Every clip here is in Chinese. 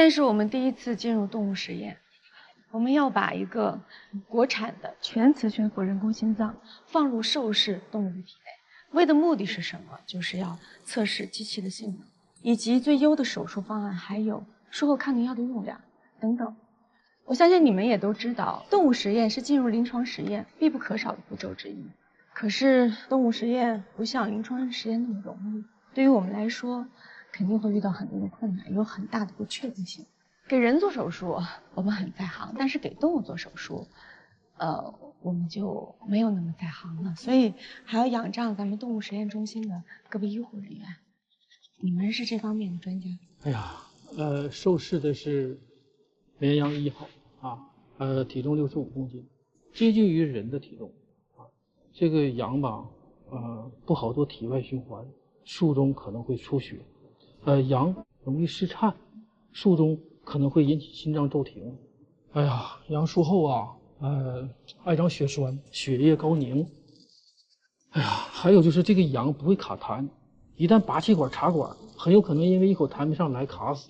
天是我们第一次进入动物实验，我们要把一个国产的全磁悬浮人工心脏放入受试动物的体内，为的目的是什么？就是要测试机器的性能，以及最优的手术方案，还有术后抗凝药的用量等等。我相信你们也都知道，动物实验是进入临床实验必不可少的步骤之一。可是动物实验不像临床实验那么容易，对于我们来说，肯定会遇到很多的困难，有很大的不确定性。给人做手术，我们很在行，但是给动物做手术，我们就没有那么在行了。所以还要仰仗咱们动物实验中心的各位医护人员，你们是这方面的专家。哎呀，受试的是绵羊1号啊，体重65公斤，接近于人的体重啊。这个羊吧，不好做体外循环，术中可能会出血。羊容易失颤，术中可能会引起心脏骤停。哎呀，羊术后啊，爱长血栓，血液高凝。哎呀，还有就是这个羊不会卡痰，一旦拔气管插管，很有可能因为一口痰没上来卡死。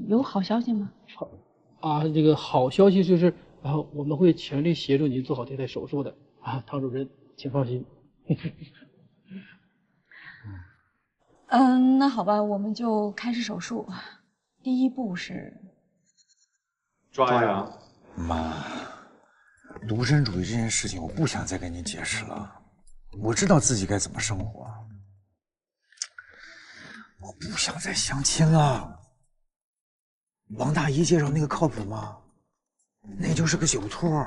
有好消息吗？这个好消息就是，我们会全力协助您做好这台手术的啊，唐主任，请放心。那好吧，我们就开始手术。第一步是抓羊。妈，独身主义这件事情，我不想再跟你解释了。我知道自己该怎么生活，我不想再相亲了。王大姨介绍那个靠谱吗？那就是个酒托，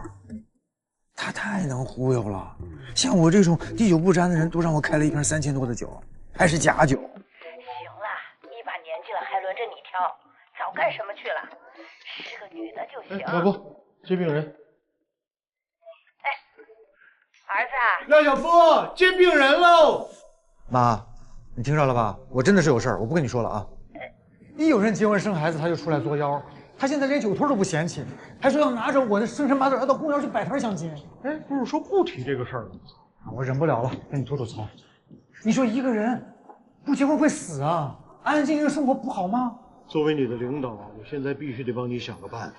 他太能忽悠了。像我这种滴酒不沾的人，都让我开了一瓶3000多的酒，还是假酒。行了，一把年纪了，还轮着你挑，早干什么去了？是个女的就行。老婆，接病人。儿子啊，廖小夫，接病人喽！妈，你听着了吧？我真的是有事儿，我不跟你说了啊。一有人结婚生孩子，他就出来作妖。他现在连酒托都不嫌弃，还说要拿着我的生辰八字要到公园去摆摊相亲。哎，不是说不提这个事儿了吗？我忍不了了，跟你吐吐槽。你说一个人不结婚会死啊？安安静静生活不好吗？作为你的领导，我现在必须得帮你想个办法。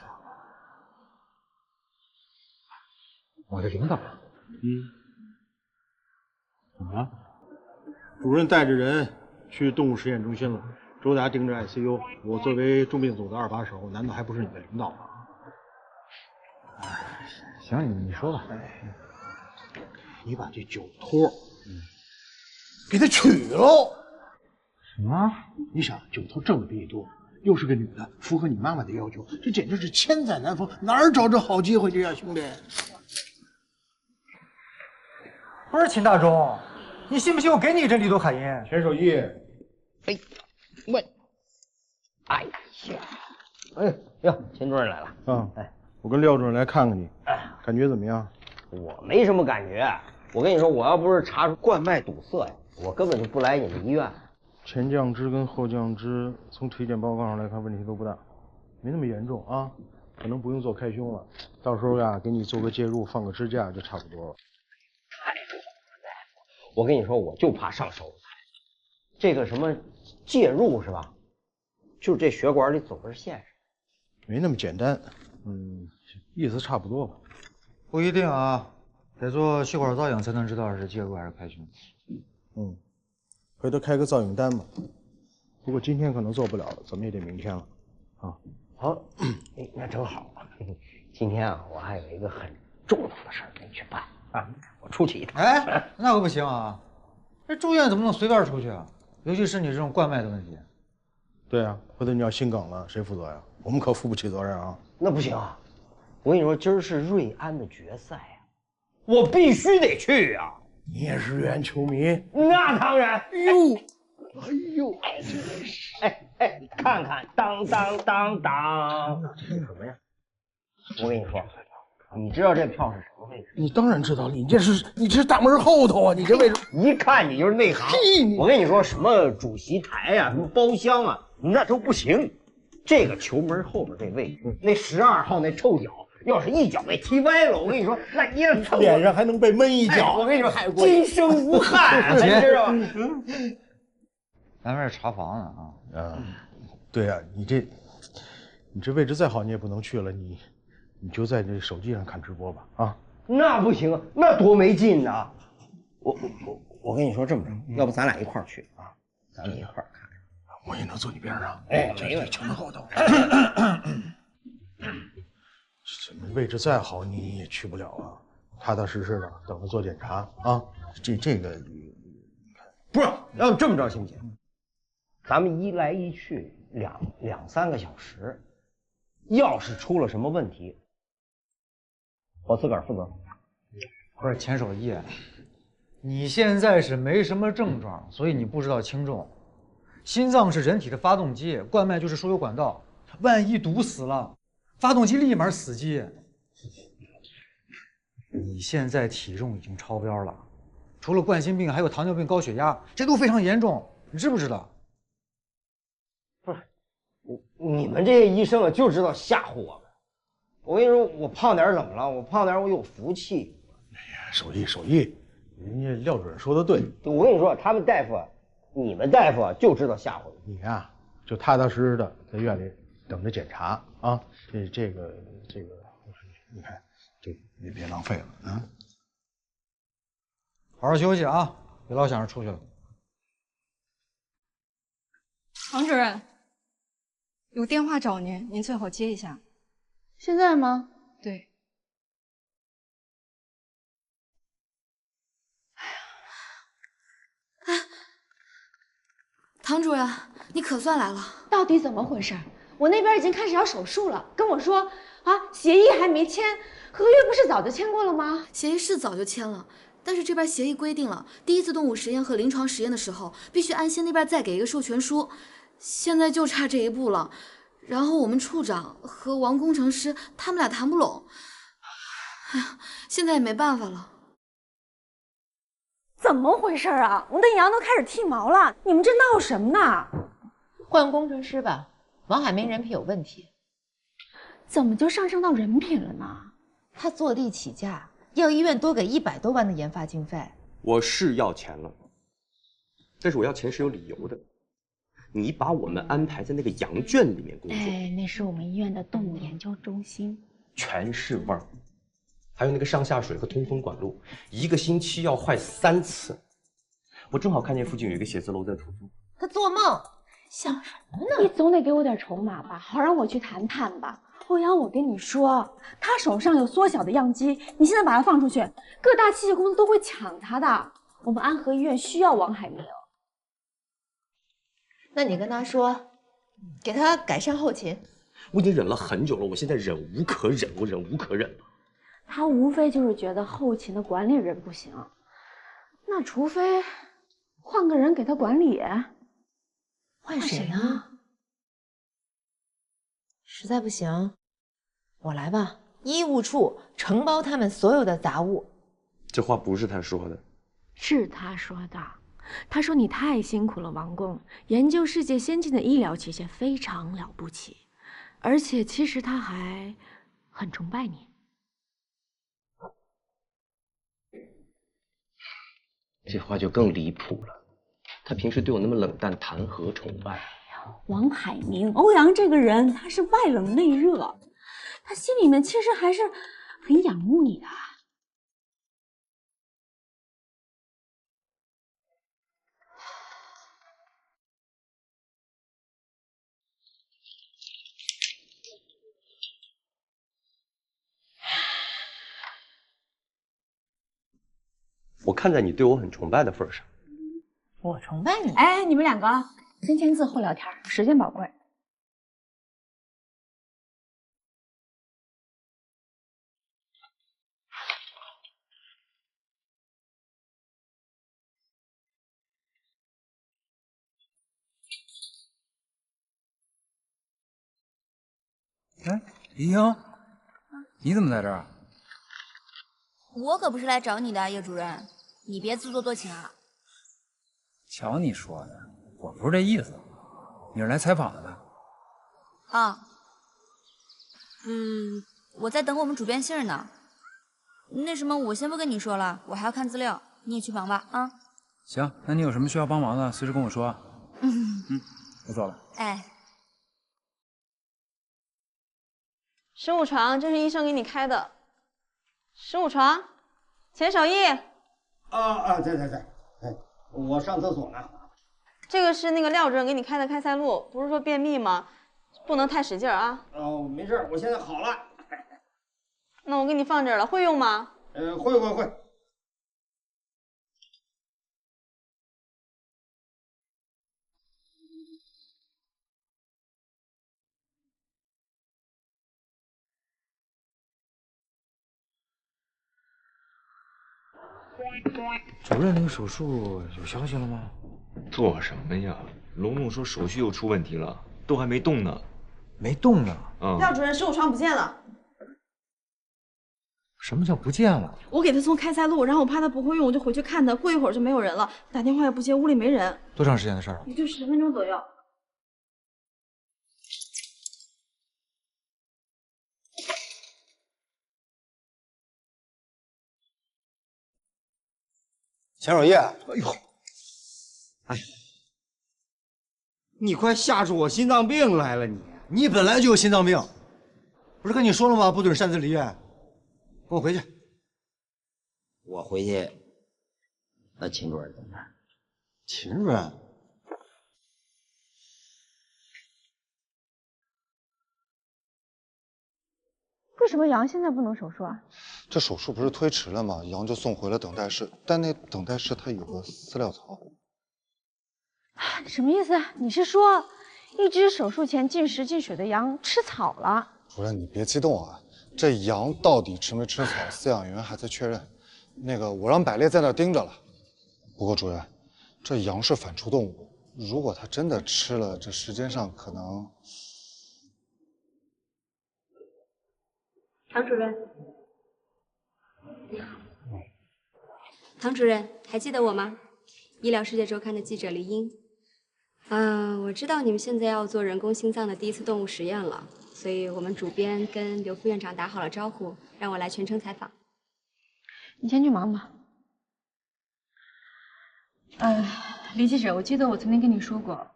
我的领导？怎么了？主任带着人去动物实验中心了。周达盯着 ICU， 我作为重病组的2把手，难道还不是你的领导吗？行，你说吧。你把这酒托，给他娶喽。什么？你想，酒托挣的比你多，又是个女的，符合你妈妈的要求，这简直是千载难逢，哪儿找着好机会去呀，兄弟？不是秦大忠，你信不信我给你一针利多卡因？钱守义。问，哎呀，哎哟，秦主任来了。我跟廖主任来看看你，感觉怎么样？我没什么感觉。我跟你说，我要不是查出冠脉堵塞呀，我根本就不来你们医院。前降肢跟后降肢从体检报告上来看问题都不大，没那么严重啊，可能不用做开胸了。到时候呀，给你做个介入，放个支架就差不多了。太好了，大夫，我跟你说，我就怕上手材。这个什么介入是吧？就是这血管里走根线上，没那么简单。意思差不多吧。不一定啊，得做血管造影才能知道是介入还是开胸。回头开个造影单吧。不过今天可能做不了了，怎么也得明天了。好，那正好。今天啊，我还有一个很重要的事儿没去办啊，我出去一趟。哎，那可不行啊！这住院怎么能随便出去啊？尤其是你这种冠脉的问题。对啊，回头你要心梗了，谁负责呀？我们可负不起责任啊。那不行啊！我跟你说，今儿是瑞安的决赛呀，我必须得去呀！你也是瑞安球迷？那当然。哎呦，真是！你看看，当当当当，这是什么呀？我跟你说，你知道这票是什么位置？你当然知道了，你这是大门后头啊！你这位置一看你就是内行。我跟你说，什么主席台啊，什么包厢啊，那都不行。这个球门后边这位置，那12号那臭脚，要是一脚被踢歪了，我跟你说，那你脸上还能被闷一脚。我跟你说，今生无憾，你知道吗？咱们这查房呢啊，对呀，你这位置再好，你也不能去了，你就在这手机上看直播吧啊。那不行啊，那多没劲呐！我跟你说这么着，要不咱俩一块儿去啊？咱们一块儿看。我也能坐你边上。哎，没问题，前门后头。这位置再好，你也去不了啊。踏踏实实的等着做检查啊。这个，不是，要不这么着行不行？咱们一来一去两三个小时，要是出了什么问题，我自个儿负责。不是钱守义，你现在是没什么症状，所以你不知道轻重。心脏是人体的发动机，冠脉就是输油管道，万一堵死了，发动机立马死机。你现在体重已经超标了，除了冠心病，还有糖尿病、高血压，这都非常严重，你知不知道？不是，你们这些医生啊，就知道吓唬我们。我跟你说，我胖点怎么了？我胖点我有福气。守义，人家廖主任说的对。我跟你说，他们大夫，你们大夫就知道吓唬你呀，就踏踏实实的在院里等着检查啊。这个，你看，这也别浪费了啊。好好休息啊，别老想着出去了。王主任，有电话找您，您最好接一下。现在吗？对。唐主任，你可算来了！到底怎么回事？我那边已经开始要手术了，跟我说啊，协议还没签，合约不是早就签过了吗？协议是早就签了，但是这边协议规定了，第一次动物实验和临床实验的时候，必须安心那边再给一个授权书，现在就差这一步了。然后我们处长和王工程师他们俩谈不拢，哎呀，现在也没办法了。怎么回事啊？我的羊都开始剃毛了，你们这闹什么呢？换工程师吧，王海明人品有问题。怎么就上升到人品了呢？他坐地起价，要医院多给100多万的研发经费。我是要钱了，但是我要钱是有理由的。你把我们安排在那个羊圈里面工作，哎，那是我们医院的动物研究中心，全是味儿。还有那个上下水和通风管路，一个星期要坏3次。我正好看见附近有一个写字楼在出租。他做梦，想什么呢？你总得给我点筹码吧，好让我去谈谈吧。欧阳，我跟你说，他手上有缩小的样机，你现在把他放出去，各大器械公司都会抢他的。我们安和医院需要王海明。那你跟他说，给他改善后勤。我已经忍了很久了，我现在忍无可忍，我忍无可忍了。他无非就是觉得后勤的管理人不行，那除非换个人给他管理。换谁呢？实在不行，我来吧。医务处承包他们所有的杂物。这话不是他说的，是他说的。他说你太辛苦了，王工，研究世界先进的医疗器械非常了不起，而且其实他还很崇拜你。这话就更离谱了。他平时对我那么冷淡，谈何崇拜？王海明，欧阳这个人，他是外冷内热，他心里面其实还是很仰慕你的。我看在你对我很崇拜的份上，我崇拜你。哎，你们两个先签字后聊天，时间宝贵。哎，李英，你怎么在这儿？我可不是来找你的，叶主任，你别自作多情啊。瞧你说的，我不是这意思。你是来采访的吧？啊，我在等我们主编信呢。那什么，我先不跟你说了，我还要看资料，你也去忙吧啊。行，那你有什么需要帮忙的，随时跟我说。我走了。哎，15床，这是医生给你开的。15床，钱守义。在，哎，我上厕所呢。这个是那个廖主任给你开的开塞露，不是说便秘吗？不能太使劲啊。哦，没事，我现在好了。那我给你放这儿了，会用吗？会。主任，那个手术有消息了吗？做什么呀？龙龙说手续又出问题了，都还没动呢。没动呢。廖主任，15床不见了。什么叫不见了？我给他送开塞露，然后我怕他不会用，我就回去看他。过一会儿就没有人了，打电话也不接，屋里没人。多长时间的事儿啊？也就10分钟左右。钱守义，哎呦，你快吓出我心脏病来了！你本来就有心脏病，不是跟你说了吗？不准擅自离院，跟我回去。我回去，那秦主任怎么办？秦主任，为什么杨现在不能手术啊？这手术不是推迟了吗？杨就送回了等待室，但那等待室它有个饲料槽。什么意思？你是说一只手术前进食进水的羊吃草了？主任，你别激动啊，这羊到底吃没吃草，饲养员还在确认。那个，我让百列在那儿盯着了。不过主任，这羊是反刍动物，如果它真的吃了，这时间上可能……唐主任，唐主任，还记得我吗？医疗世界周刊的记者黎英。我知道你们现在要做人工心脏的第一次动物实验了，所以我们主编跟刘副院长打好了招呼，让我来全程采访。你先去忙吧。李记者，我记得我曾经跟你说过，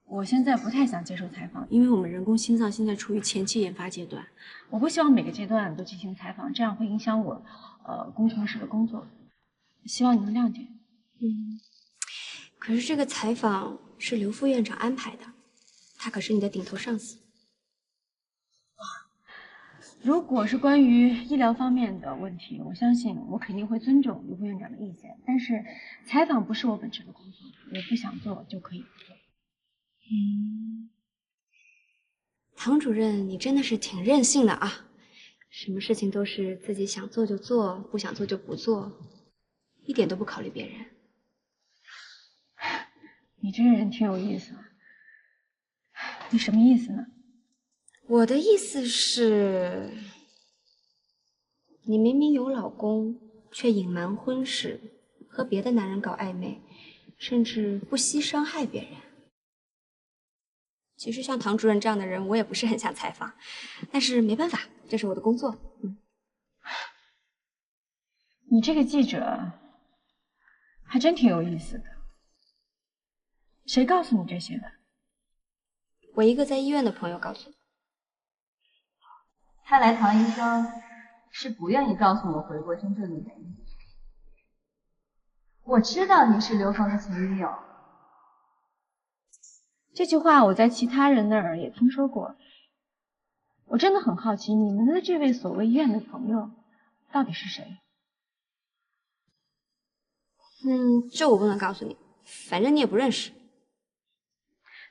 我现在不太想接受采访，因为我们人工心脏现在处于前期研发阶段，我不希望每个阶段都进行采访，这样会影响我工程师的工作。希望你能谅解。可是这个采访是刘副院长安排的，他可是你的顶头上司。如果是关于医疗方面的问题，我相信我肯定会尊重刘副院长的意见。但是采访不是我本职的工作，我不想做就可以不做。唐主任，你真的是挺任性的啊！什么事情都是自己想做就做，不想做就不做，一点都不考虑别人。你这个人挺有意思的。你什么意思呢？我的意思是，你明明有老公，却隐瞒婚事，和别的男人搞暧昧，甚至不惜伤害别人。其实像唐主任这样的人，我也不是很想采访，但是没办法，这是我的工作。你这个记者还真挺有意思的。谁告诉你这些的？我一个在医院的朋友告诉我。看来唐医生是不愿意告诉我回国真正的原因。我知道你是刘峰的前女友。这句话我在其他人那儿也听说过。我真的很好奇，你们的这位所谓医院的朋友到底是谁？这我不能告诉你，反正你也不认识。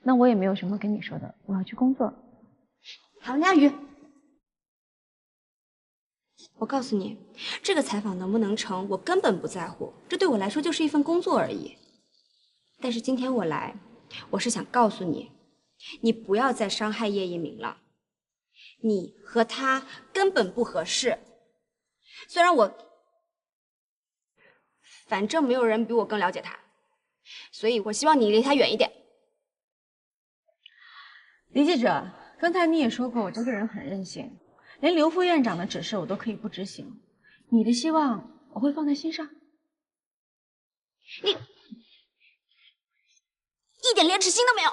那我也没有什么跟你说的，我要去工作。唐佳宇，我告诉你，这个采访能不能成，我根本不在乎，这对我来说就是一份工作而已。但是今天我来，我是想告诉你，你不要再伤害叶一鸣了，你和他根本不合适。虽然反正没有人比我更了解他，所以我希望你离他远一点。李记者，刚才你也说过我这个人很任性，连刘副院长的指示我都可以不执行，你的希望我会放在心上。你一点廉耻心都没有。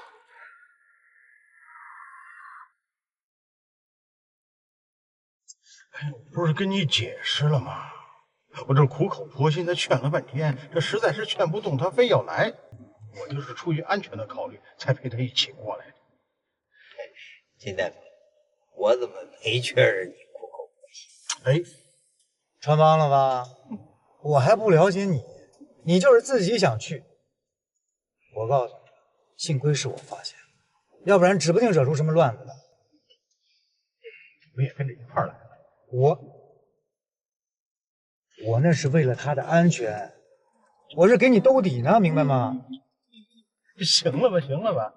不是跟你解释了吗？我这苦口婆心的劝了半天，这实在是劝不动，他非要来。我就是出于安全的考虑，才陪他一起过来的。金大夫，我怎么没确认你苦口婆心？哎，穿帮了吧？我还不了解你，你就是自己想去。我告诉你，幸亏是我发现了，要不然指不定惹出什么乱子来。我也跟着一块儿来了。我那是为了他的安全，我是给你兜底呢，明白吗？行了吧，行了吧。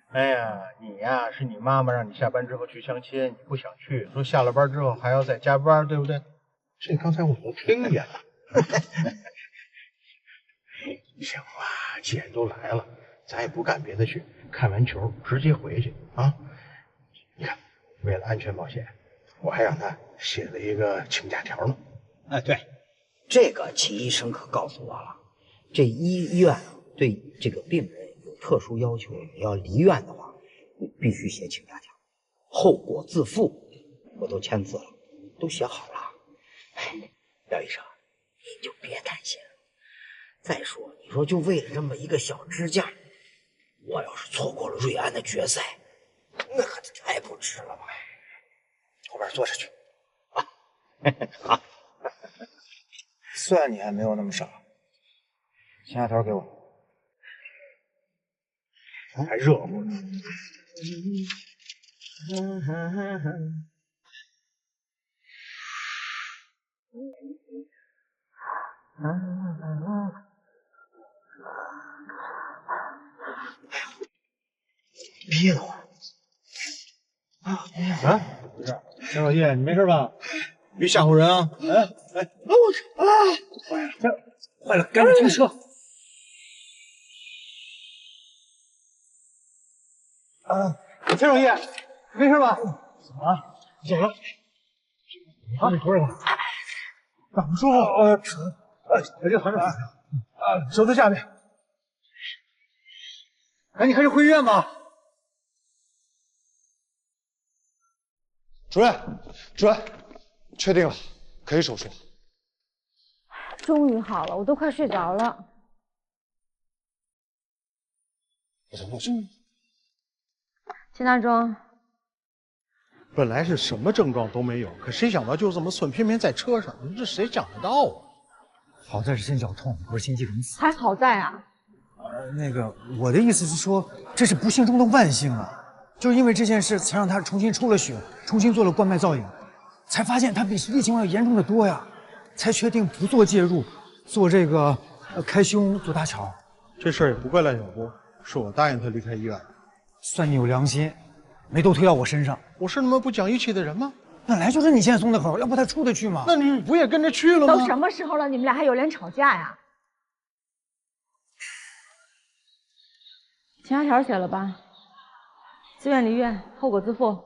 哎呀，你呀，是你妈妈让你下班之后去相亲，你不想去，说下了班之后还要再加班，对不对？这刚才我都听见了。行了，既然都来了，咱也不干别的去，看完球直接回去啊。你看，为了安全保险，我还让他写了一个请假条呢。哎，对，这个秦医生可告诉我了，这医院对这个病人有特殊要求，你要离院的话，你必须写请假条，后果自负，我都签字了，都写好了。廖医生，你就别担心了。再说，你说就为了这么一个小支架，我要是错过了瑞安的决赛，那可太不值了吧？后边坐下去啊！好。算你还没有那么傻。请假条给我，还热乎呢。憋得慌啊！不是，田老叶，你没事吧？别吓唬人啊！我靠！坏了，赶紧停车！田老叶，没事吧？怎么了？怎么了？你扶着我。咋不舒服？就躺着。手在下面。赶紧回医院吧。主任，确定了，可以手术。终于好了，我都快睡着了。秦大忠，本来是什么症状都没有，可谁想到就这么顺，偏偏在车上，这谁想得到啊？好在是心绞痛，不是心肌梗死。还好在啊。我的意思是说，这是不幸中的万幸啊！就是因为这件事，才让他重新抽了血，重新做了冠脉造影，才发现他比实际情况要严重的多呀，才确定不做介入，做这个开胸做搭桥。这事儿也不怪赖小波，是我答应他离开医院。算你有良心，没都推到我身上。我是那么不讲义气的人吗？本来就是你先松的口，要不他出得去吗？那你不也跟着去了吗？都什么时候了，你们俩还有脸吵架呀？请假条写了吧？自愿离院，后果自负。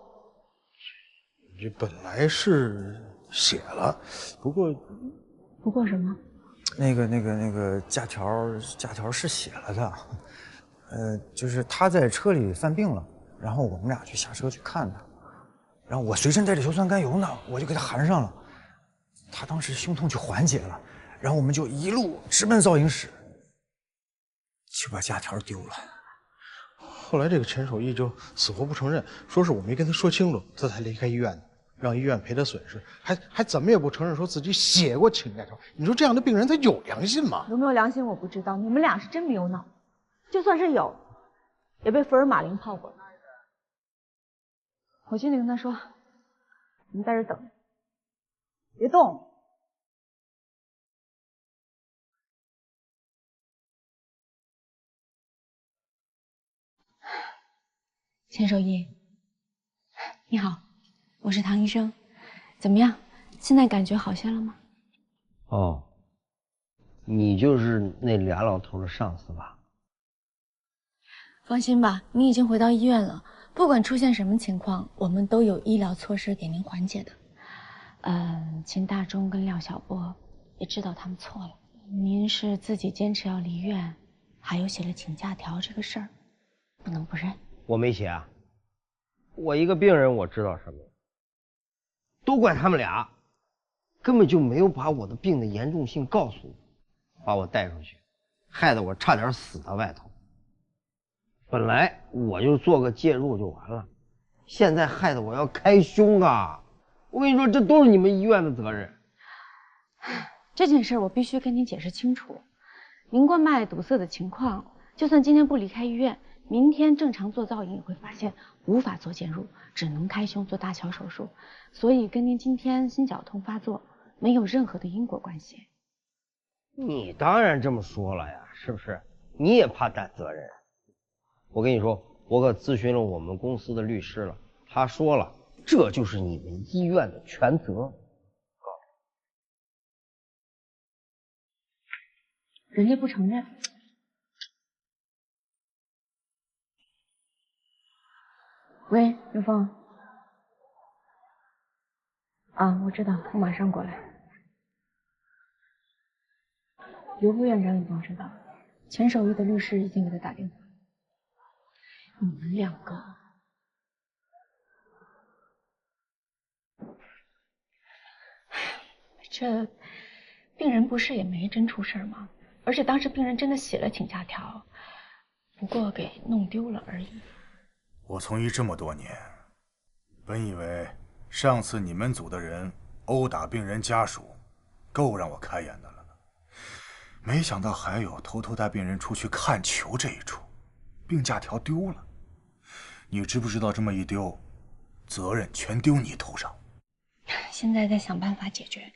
这本来是写了，不过什么？那个假条是写了的，就是他在车里犯病了，然后我们俩去下车去看他，然后我随身带着硝酸甘油呢，我就给他含上了，他当时胸痛就缓解了，然后我们就一路直奔造影室，就把假条丢了。后来这个钱守义就死活不承认，说是我没跟他说清楚，他才离开医院的，让医院赔他损失，还怎么也不承认说自己写过请假条。你说这样的病人他有良心吗？有没有良心我不知道，你们俩是真没有脑，就算是有，也被福尔马林泡过了。我去跟他说，你在这等着，别动。钱守义，你好，我是唐医生，怎么样？现在感觉好些了吗？哦，你就是那俩老头的上司吧？放心吧，你已经回到医院了，不管出现什么情况，我们都有医疗措施给您缓解的。秦大忠跟廖小波也知道他们错了，您是自己坚持要离院，还有写了请假条这个事儿，不能不认。我没写啊，我一个病人我知道什么？都怪他们俩，根本就没有把我的病的严重性告诉我，把我带出去，害得我差点死在外头。本来我就做个介入就完了，现在害得我要开胸啊！我跟你说，这都是你们医院的责任。这件事我必须跟您解释清楚。凝冠脉堵塞的情况，就算今天不离开医院，明天正常做造影也会发现无法做介入，只能开胸做搭桥手术，所以跟您今天心绞痛发作没有任何的因果关系。你当然这么说了呀，是不是？你也怕担责任？我跟你说，我可咨询了我们公司的律师了，他说了，这就是你们医院的全责。人家不承认。喂，刘峰。啊，我知道，我马上过来。刘副院长已经知道，钱守义的律师已经给他打电话。你们两个，这病人不是也没真出事吗？而且当时病人真的写了请假条，不过给弄丢了而已。我从医这么多年，本以为上次你们组的人殴打病人家属，够让我开眼的了，没想到还有偷偷带病人出去看球这一出，病假条丢了。你知不知道这么一丢，责任全丢你头上？现在在想办法解决。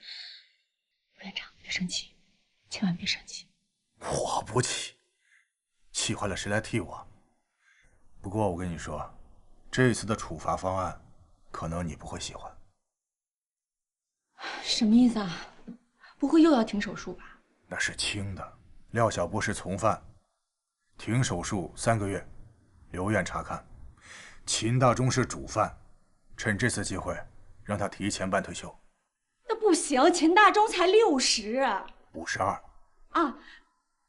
院长，别生气，千万别生气。我不气，气坏了谁来替我？不过我跟你说，这次的处罚方案，可能你不会喜欢。什么意思啊？不会又要停手术吧？那是轻的，廖小波是从犯，停手术3个月，留院查看。秦大中是主犯，趁这次机会让他提前办退休。那不行，秦大中才60。52。啊，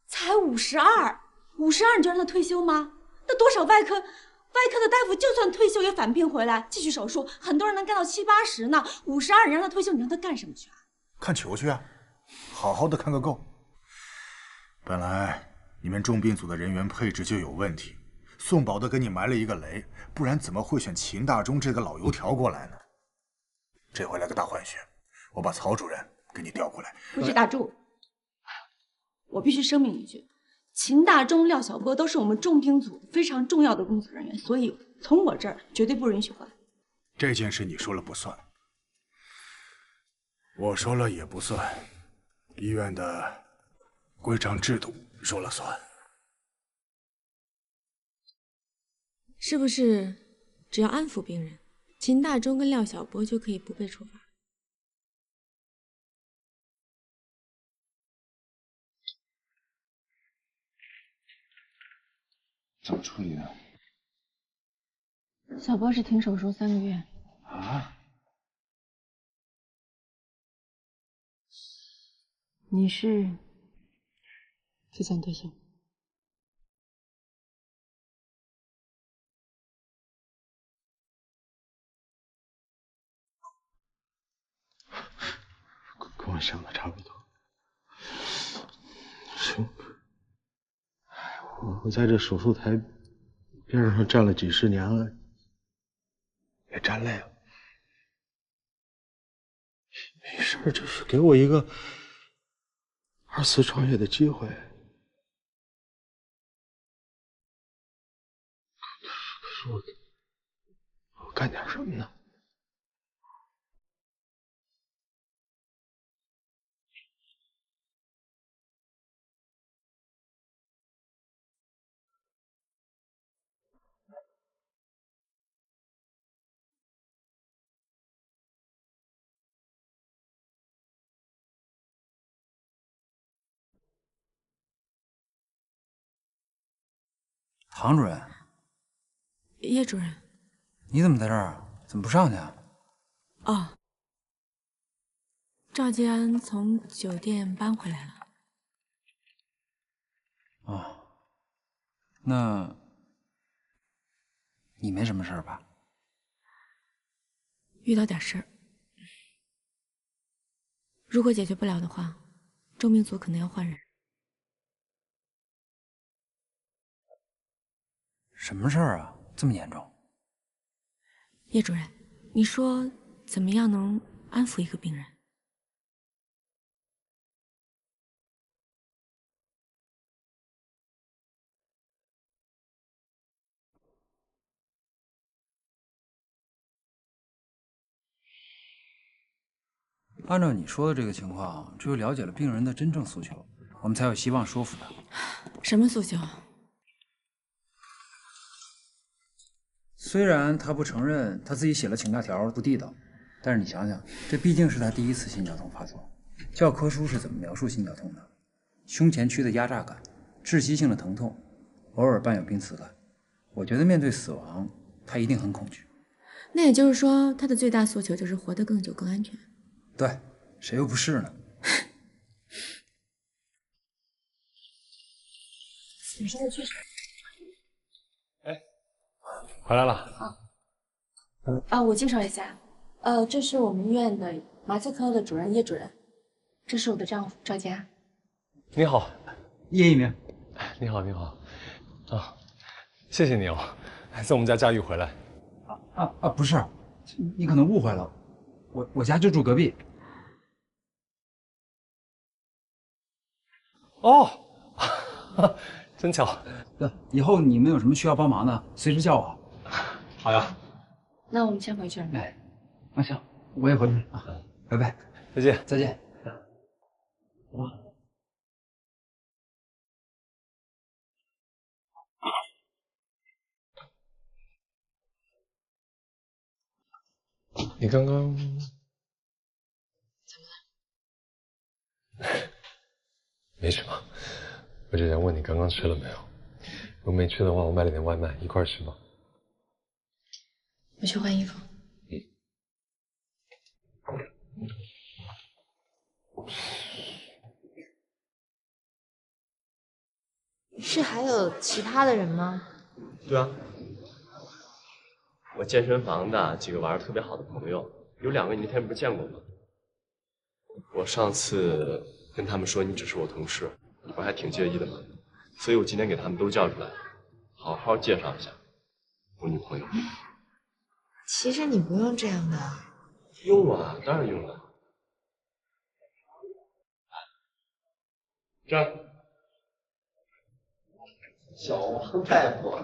才52，52你就让他退休吗？那多少外科的大夫就算退休也返聘回来继续手术，很多人能干到70、80呢。52你让他退休，你让他干什么去啊？看球去啊，好好的看个够。本来你们重病组的人员配置就有问题，宋宝德给你埋了一个雷，不然怎么会选秦大中这个老油条过来呢？这回来个大换血，我把曹主任给你调过来。不是大柱，我必须声明一句，秦大中、廖小波都是我们重病组非常重要的工作人员，所以从我这儿绝对不允许换。这件事你说了不算，我说了也不算，医院的规章制度说了算。是不是只要安抚病人，秦大中跟廖小波就可以不被处罚？怎么处理的？小波是停手术3个月。啊？你是提前退休。跟我想的差不多。行，我在这手术台边上站了几10年了，也站累了。没事，就是给我一个2次创业的机会。可是我干点什么呢？唐主任，叶主任，你怎么在这儿啊？怎么不上去啊？哦，赵继安从酒店搬回来了。哦，那你没什么事吧？遇到点事儿。如果解决不了的话，周明祖可能要换人。什么事儿啊？这么严重？叶主任，你说怎么样能安抚一个病人？按照你说的这个情况，只有了解了病人的真正诉求，我们才有希望说服他。什么诉求？虽然他不承认他自己写了请假条不地道，但是你想想，这毕竟是他第一次心绞痛发作。教科书是怎么描述心绞痛的？胸前区的压榨感，窒息性的疼痛，偶尔伴有濒死感。我觉得面对死亡，他一定很恐惧。那也就是说，他的最大诉求就是活得更久、更安全。对，谁又不是呢？你说的确实。回来了。我介绍一下，这是我们医院的麻醉科的主任叶主任，这是我的丈夫赵佳。你好，叶一鸣。你好，你好。啊，谢谢你哦，还送我们家佳玉回来。不是，你可能误会了，我家就住隔壁。哦，真巧。以后你们有什么需要帮忙的，随时叫我。好呀。那我们先回去了。哎，那行，我也回去啊，拜拜，再见，再见。你刚刚怎么了？没什么，我就想问你刚刚吃了没有？如果没吃的话，我买了点外卖，一块吃吧。我去换衣服。是还有其他的人吗？对啊，我健身房的几个玩的特别好的朋友，有2个你那天不是见过吗？我上次跟他们说你只是我同事，你不还挺介意的吗？所以我今天给他们都叫出来，好好介绍一下我女朋友。其实你不用这样的。用啊，当然用了。这样，小王大夫，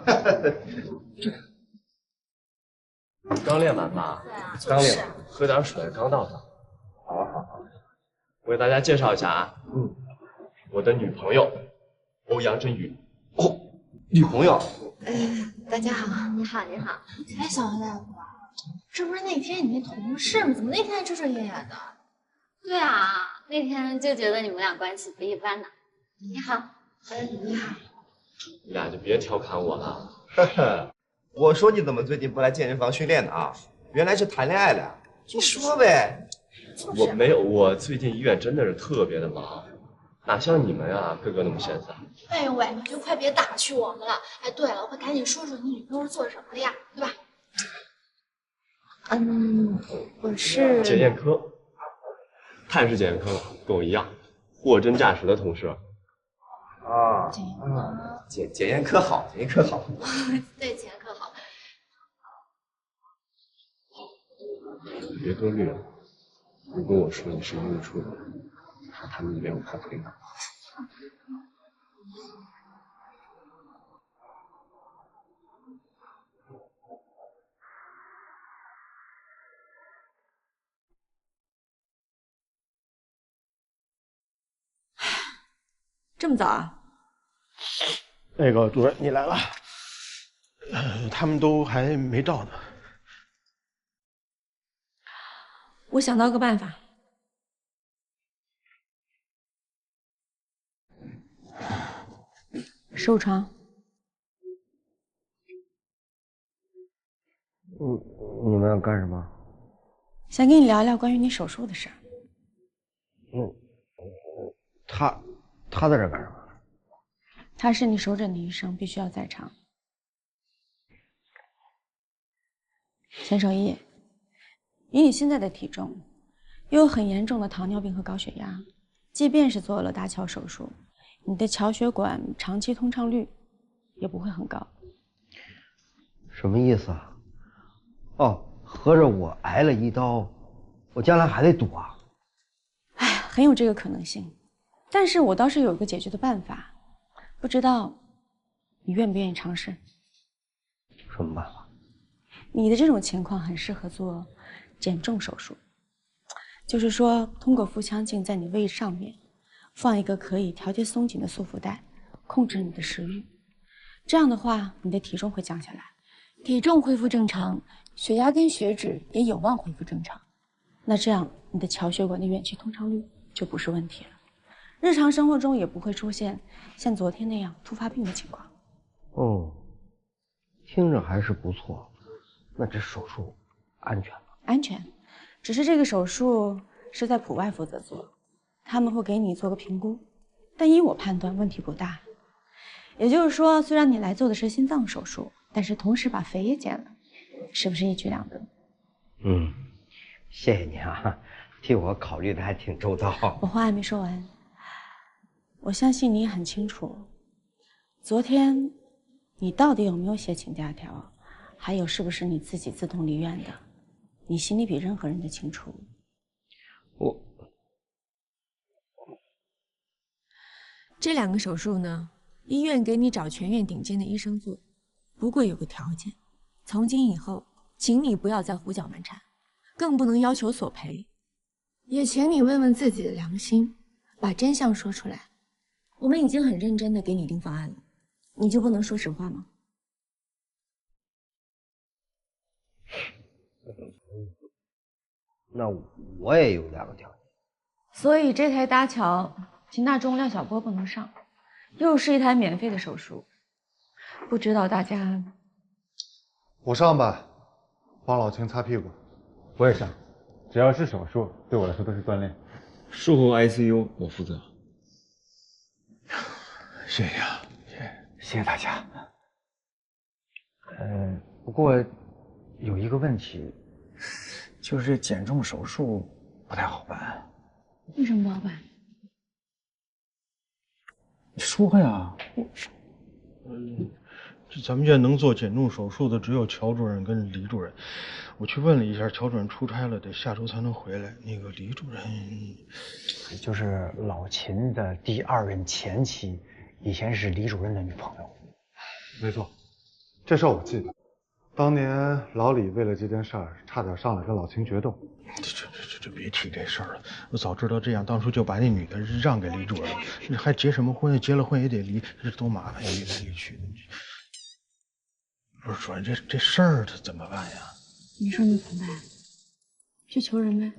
刚练完吧？刚练完，喝点水，刚到的。好，我给大家介绍一下啊，我的女朋友欧阳振宇。哦，女朋友。大家好。你好，你好。哎，小王大夫，这不是那天你那同事吗？怎么那天还遮遮掩掩的？对啊，那天就觉得你们俩关系不一般呢。你好。你好。你俩就别调侃我了。呵呵，我说你怎么最近不来健身房训练呢啊？原来是谈恋爱了。你说呗。我没有，我最近医院真的是特别的忙，哪像你们啊，个个那么闲散。哎呦喂，就快别打趣我们了。哎，对了，快赶紧说说你女朋友是做什么的呀，对吧？我是检验科，他也是检验科，跟我一样，货真价实的同事。啊，检验科好，检验科好。对，检验科好。别多虑了，你跟我说你是医务处的，他们没有怕推拿。这么早啊？那个主任，你来了。他们都还没到呢。我想到个办法。手床。你们要干什么？想跟你聊聊关于你手术的事儿。他在这干什么？他是你手诊的医生，必须要在场。钱守义，以你现在的体重，又有很严重的糖尿病和高血压。即便是做了搭桥手术，你的桥血管长期通畅率也不会很高。什么意思啊？哦，合着我挨了一刀，我将来还得赌啊？哎，很有这个可能性。但是我倒是有一个解决的办法，不知道你愿不愿意尝试？什么办法？你的这种情况很适合做减重手术，就是说通过腹腔镜在你胃上面放一个可以调节松紧的束缚带，控制你的食欲。这样的话，你的体重会降下来，体重恢复正常，血压跟血脂也有望恢复正常。那这样你的桥血管的远期通畅率就不是问题了，日常生活中也不会出现像昨天那样突发病的情况。哦，听着还是不错。那这手术安全吗？安全，只是这个手术是在普外负责做，他们会给你做个评估，但依我判断问题不大。也就是说，虽然你来做的是心脏手术，但是同时把肥也减了，是不是一举两得？嗯，谢谢你啊，替我考虑的还挺周到。我话还没说完，我相信你也很清楚，昨天你到底有没有写请假条，还有是不是你自己自动离院的，你心里比任何人都清楚。这2个手术呢，医院给你找全院顶尖的医生做，不过有个条件，从今以后，请你不要再胡搅蛮缠，更不能要求索赔。也请你问问自己的良心，把真相说出来。我们已经很认真的给你定方案了，你就不能说实话吗？那我也有2个条件。所以这台搭桥，秦大中、廖晓波不能上，又是一台免费的手术，不知道大家……我上吧，帮老秦擦屁股。我也上，只要是手术，对我来说都是锻炼。术后 ICU 我负责。谢谢啊，谢谢大家。不过有一个问题，就是减重手术不太好办。为什么不好办？你说呀。咱们院能做减重手术的只有乔主任跟李主任。我去问了一下，乔主任出差了，得下周才能回来。那个李主任，就是老秦的第2任前妻，以前是李主任的女朋友。没错，这事儿我记得。当年老李为了这件事儿，差点上来跟老秦决斗。这别提这事儿了。我早知道这样，当初就把那女的让给李主任了。还结什么婚？结了婚也得离，这多麻烦呀，离来离去的。不是主任，这事儿他怎么办呀？你说你怎么办？去求人呗。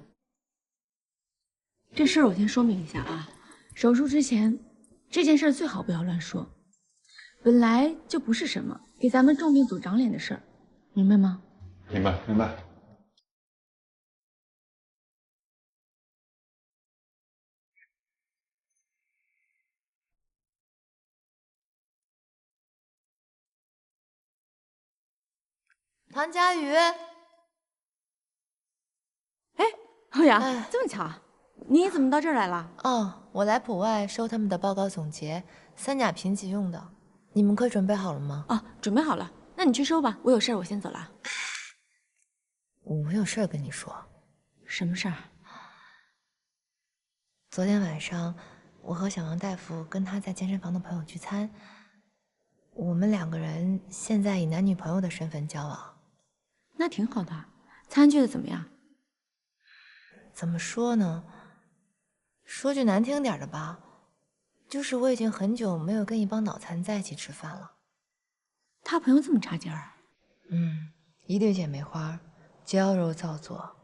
这事儿我先说明一下啊，手术之前这件事最好不要乱说，本来就不是什么给咱们重病组长脸的事儿，明白吗？明白，明白。唐佳宇，欧阳，这么巧，你怎么到这儿来了？哦，我来普外收他们的报告总结，3甲评级用的。你们课准备好了吗？哦，准备好了。那你去收吧，我有事儿，我先走了。我有事儿跟你说。什么事儿？昨天晚上，我和小王大夫跟他在健身房的朋友聚餐，我们2个人现在以男女朋友的身份交往。那挺好的，餐聚的怎么样？怎么说呢？说句难听点的吧，就是我已经很久没有跟一帮脑残在一起吃饭了。他朋友这么差劲儿？一对姐妹花，娇柔造作，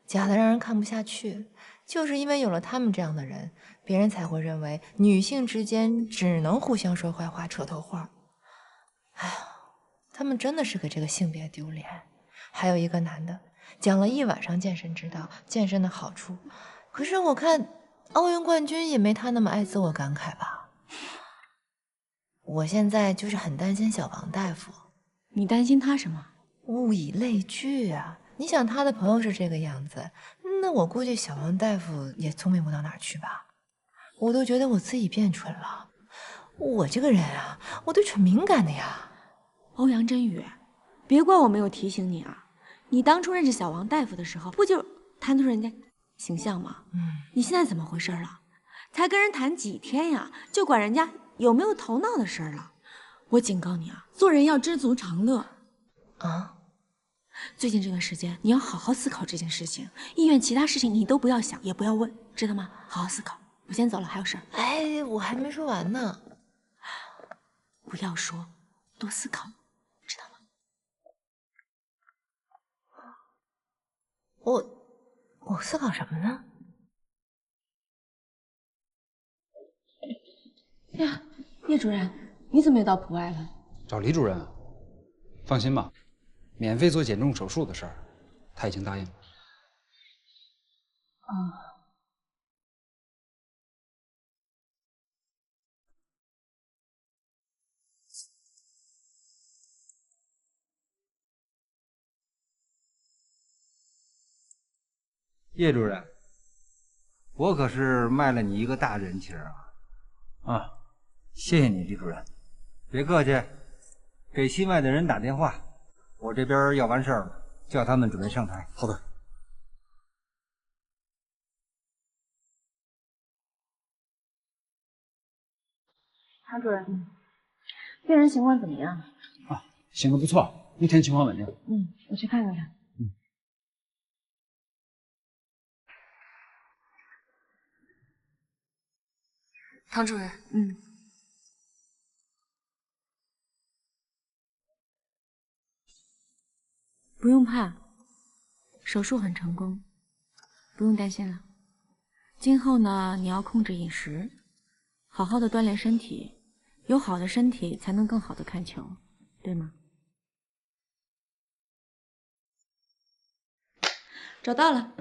假的让人看不下去。就是因为有了他们这样的人，别人才会认为女性之间只能互相说坏话、扯头话。哎呀，他们真的是给这个性别丢脸。还有一个男的讲了一晚上健身之道、健身的好处，可是我看奥运冠军也没他那么爱自我感慨吧。我现在就是很担心小王大夫。你担心他什么？物以类聚啊！你想他的朋友是这个样子，那我估计小王大夫也聪明不到哪儿去吧？我都觉得我自己变蠢了。我这个人啊，我对蠢敏感的呀。欧阳真宇，别怪我没有提醒你啊！你当初认识小王大夫的时候，不就贪图人家形象吗？你现在怎么回事了？才跟人谈几天呀，就管人家有没有头脑的事儿了？我警告你啊，做人要知足常乐啊！最近这段时间，你要好好思考这件事情。医院其他事情你都不要想，也不要问，知道吗？好好思考。我先走了，还有事儿。哎，我还没说完呢。不要说，多思考，知道吗？我思考什么呢？呀，叶主任，你怎么也到普外了？找李主任啊？放心吧，免费做减重手术的事儿，他已经答应了。叶主任，我可是卖了你一个大人情啊！啊，谢谢你，李主任。别客气，给心外的人打电话，我这边要完事儿了，叫他们准备上台。好的。常主任，病人情况怎么样？情况不错，目前情况稳定。我去看看他。唐主任，不用怕，手术很成功，不用担心了。今后呢，你要控制饮食，好好的锻炼身体，有好的身体才能更好的看球，对吗？找到了，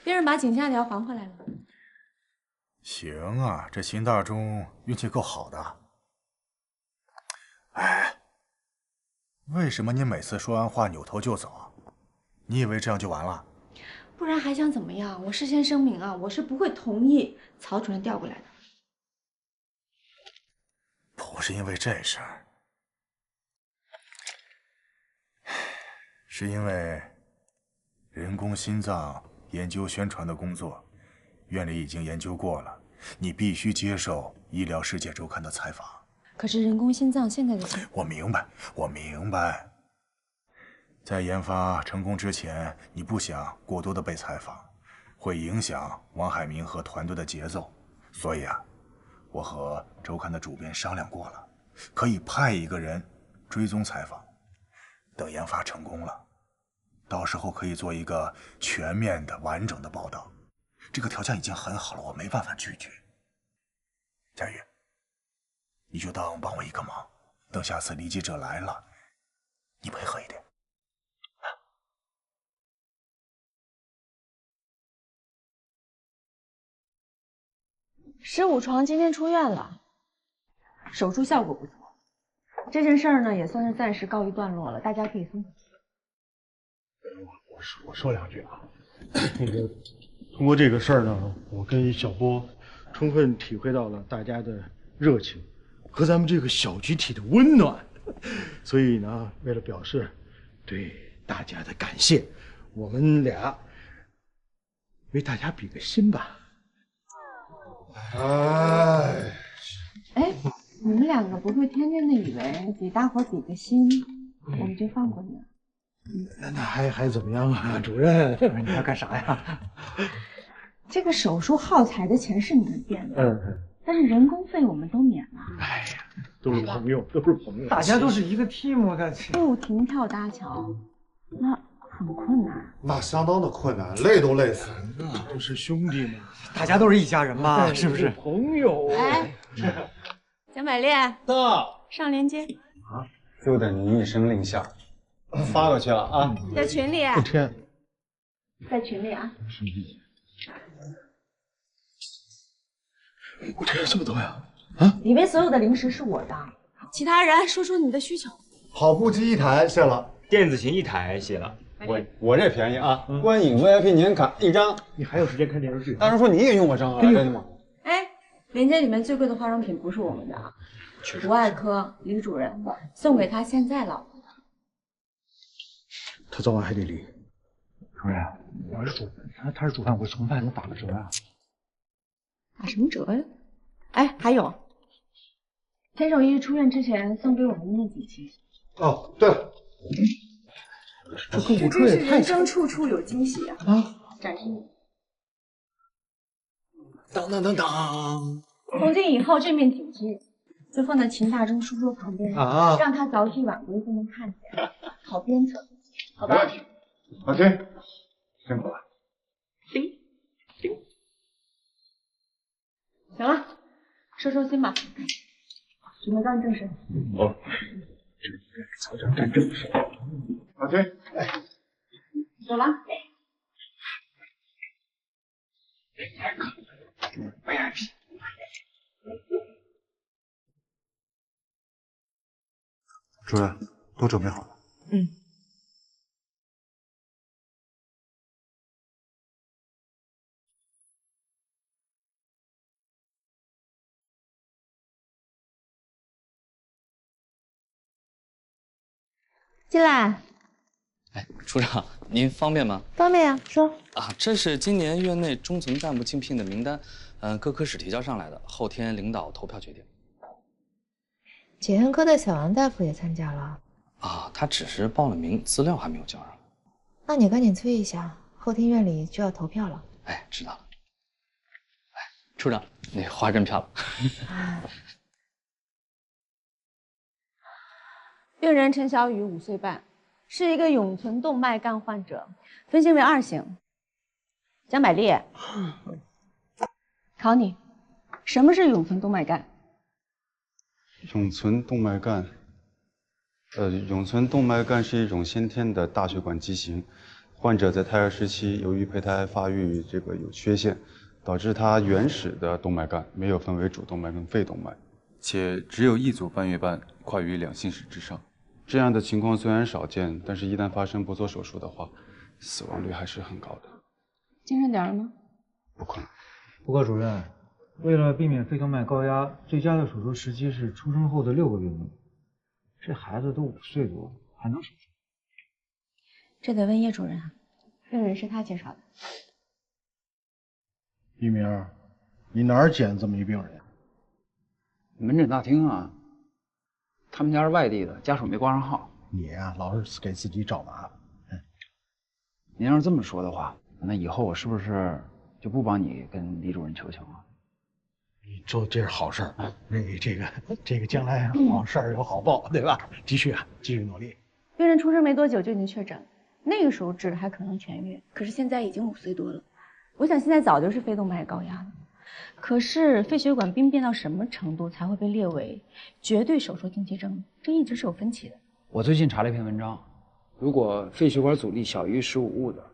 病人把颈下条还回来了。行啊，这秦大中运气够好的。哎，为什么你每次说完话扭头就走？你以为这样就完了？不然还想怎么样？我事先声明啊，我是不会同意曹主任调过来的。不是因为这事儿，是因为人工心脏研究宣传的工作。院里已经研究过了，你必须接受《医疗世界周刊》的采访。可是人工心脏现在的情况……我明白。在研发成功之前，你不想过多的被采访，会影响王海明和团队的节奏。所以啊，我和周刊的主编商量过了，可以派一个人追踪采访。等研发成功了，到时候可以做一个全面的、完整的报道。这个条件已经很好了，我没办法拒绝。佳玉，你就当帮我一个忙，等下次李记者来了，你配合一点。15床今天出院了，手术效果不错。这件事儿呢，也算是暂时告一段落了，大家可以松口气。我说两句啊，那个。通过这个事儿呢，我跟小波充分体会到了大家的热情和咱们这个小集体的温暖，所以呢，为了表示对大家的感谢，我们俩为大家比个心吧。哎，你们两个不会天真的以为给大伙比个心，我们就放过你了？那还怎么样啊，主任？你要干啥呀？这个手术耗材的钱是你们垫的，但是人工费我们都免了。哎呀，都是朋友，大家都是一个 team 的。不停跳搭桥，那很困难。那相当的困难，累都累死。那不是兄弟吗？大家都是一家人嘛，是不是？朋友。哎，蒋百烈到，上连接。啊，就等您一声令下。发过去了啊，在群里。我天，在群里啊。我这人这么多呀？里面所有的零食是我的。其他人说说你的需求。跑步机1台卸了，电子琴1台卸了，我这便宜啊，观影 VIP 年卡1张。你还有时间看电视剧？当然说你也用我账啊，真的吗？哎，链接里面最贵的化妆品不是我们的啊，吴外科李主任送给他现在老婆的。他早晚还得离。主任，我是他是主犯，我从犯，能打个折啊？打什么折呀？哎，还有，田守一出院之前送给我们的那几期。哦，对了，这真是人生处处有惊喜啊！展示你。当当当当！从今以后，这面锦旗就放在秦大征书桌旁边，让他早起晚归都能看见，好鞭策。好吧。没问题。老秦，辛苦了。行了，收心吧，准备干正事。哦。早点干正事。老秦，走了。VIP。主任，都准备好了。进来。哎，处长，您方便吗？方便呀，说。啊，这是今年院内中层干部竞聘的名单，各科室提交上来的，后天领导投票决定。检验科的小王大夫也参加了。啊，他只是报了名，资料还没有交上。那你赶紧催一下，后天院里就要投票了。哎，知道了。哎，处长，那花真漂亮。病人陈小雨5岁半，是一个永存动脉干患者，分型为2型。江百烈，考你，什么是永存动脉干？永存动脉干，永存动脉干是一种先天的大血管畸形，患者在胎儿时期由于胚胎发育有缺陷，导致他原始的动脉干没有分为主动脉跟肺动脉，且只有一组半月斑跨于2心室之上。这样的情况虽然少见，但是一旦发生不做手术的话，死亡率还是很高的。精神点了吗？不困。不过主任，为了避免肺动脉高压，最佳的手术时机是出生后的6个月内。这孩子都5岁多，还能手术？这得问叶主任啊，病人是他介绍的。一鸣，你哪儿捡这么一病人？门诊大厅啊。他们家是外地的，家属没挂上号。你呀，老是给自己找麻烦。您要是这么说的话，那以后我是不是就不帮你跟李主任求情了？你做这是好事儿，这个将来好事儿有好报，对吧？继续努力。病人出生没多久就已经确诊，那个时候治还可能痊愈，可是现在已经5岁多了，我想现在早就是肺动脉高压了。可是肺血管病变到什么程度才会被列为绝对手术禁忌症？这一直是有分歧的。我最近查了一篇文章，如果肺血管阻力小于15误的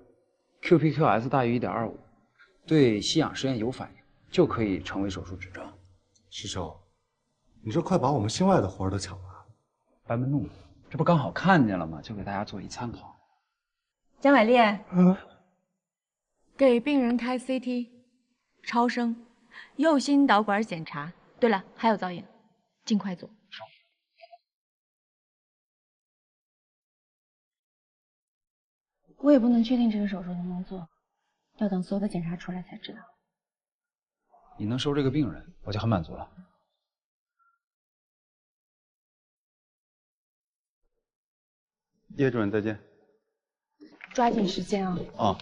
，QPQS 大于1.25，对吸氧实验有反应，就可以成为手术指征。师兄，你这快把我们心外的活儿都抢了。班门弄斧，这不刚好看见了吗？就给大家做一参考。江百烈，给病人开 CT、超声。右心导管检查。对了，还有造影，尽快做。我也不能确定这个手术能不能做，要等所有的检查出来才知道。你能收这个病人，我就很满足了。叶主任再见。抓紧时间啊！啊。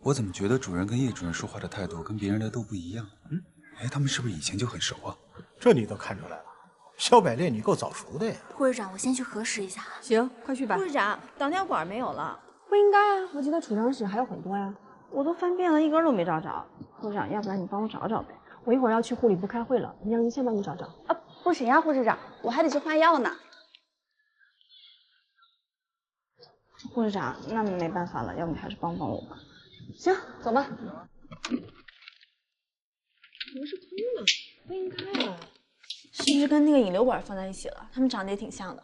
我怎么觉得主任跟叶主任说话的态度跟别人的都不一样？哎，他们是不是以前就很熟啊？这你都看出来了，肖百烈你够早熟的呀。护士长，我先去核实一下。行，快去吧。护士长，导尿管没有了。不应该啊，我记得储藏室还有很多呀，我都翻遍了，一根都没找着。护士长，要不然你帮我找找呗。我一会儿要去护理部开会了，你让一茜帮你找找。啊，不行呀，护士长，我还得去换药呢。护士长，那没办法了，要不你还是帮帮我吧。行，走吧。门是空的，不应该啊。是不是跟那个引流管放在一起了？它们长得也挺像的。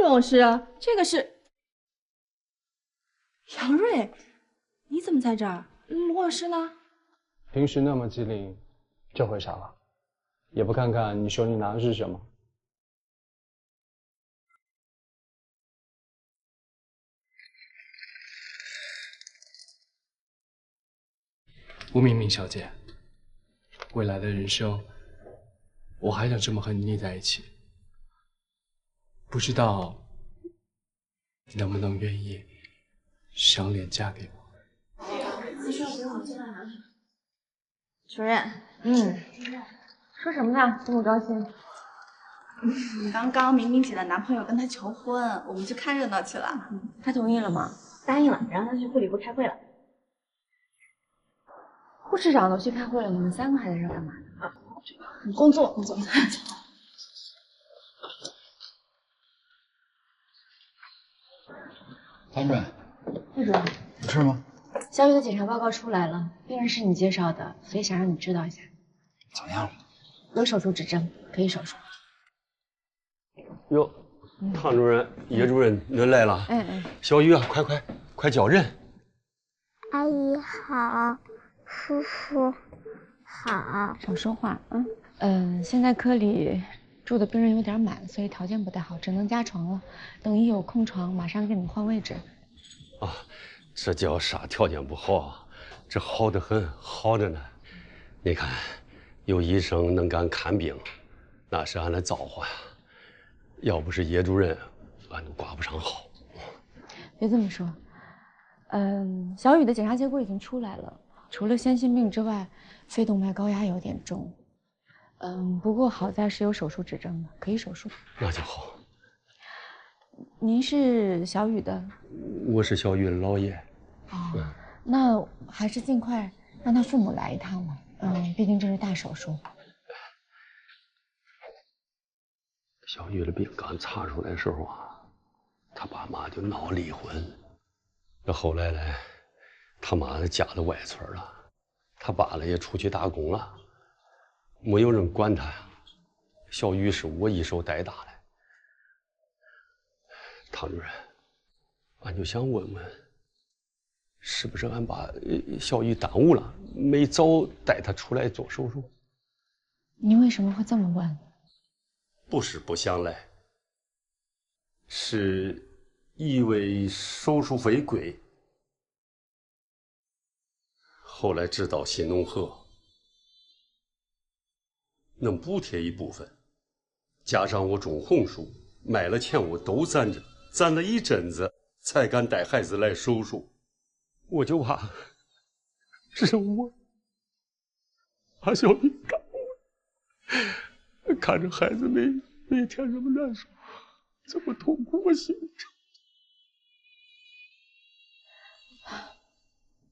用是，这个是杨瑞，你怎么在这儿？罗老师呢？平时那么机灵，这回傻了，也不看看你手里拿的是什么。吴明明小姐，未来的人生，我还想这么和你腻在一起，不知道你能不能愿意赏脸嫁给我？主任，说什么呢？这么高兴？刚刚明明姐的男朋友跟她求婚，我们去看热闹去了。他同意了吗？答应了，然后他去护理部开会了。护士长都去开会了，你们3个还在这干嘛呢？工作。谭主任，叶主任，有事吗？小雨的检查报告出来了，病人是你介绍的，所以想让你知道一下。怎么样了？有手术指征，可以手术。哟，唐主任、叶主任，您来了。小雨啊，快叫人。阿姨好，叔叔好。少说话啊。现在科里住的病人有点满，所以条件不太好，只能加床了。等一有空床，马上给你们换位置。啊，这叫啥条件不好啊？这好得很，好着呢。你看，有医生能干看病，那是俺的造化呀。要不是叶主任，俺都挂不上号。别这么说。小雨的检查结果已经出来了，除了先心病之外，肺动脉高压有点重。不过好在是有手术指征的，可以手术。那就好。您是小雨的？我是小雨的姥爷。哦，那还是尽快让他父母来一趟吧。毕竟这是大手术。小雨的病刚查出来的时候啊，他爸妈就闹离婚。这后来呢，他妈嫁到外村了，他爸呢也出去打工了，没有人管他呀。小雨是我一手带大的。唐主任，俺就想问问，是不是俺把小雨耽误了，没早带他出来做手术？你为什么会这么问？不是不想来，是因为手术费贵。后来知道新农合能补贴一部分，加上我种红薯，卖了钱我都攒着，攒了一阵子才敢带孩子来手术。我就怕是我把小雨耽误了。看着孩子每天这么难受，这么痛苦，我心里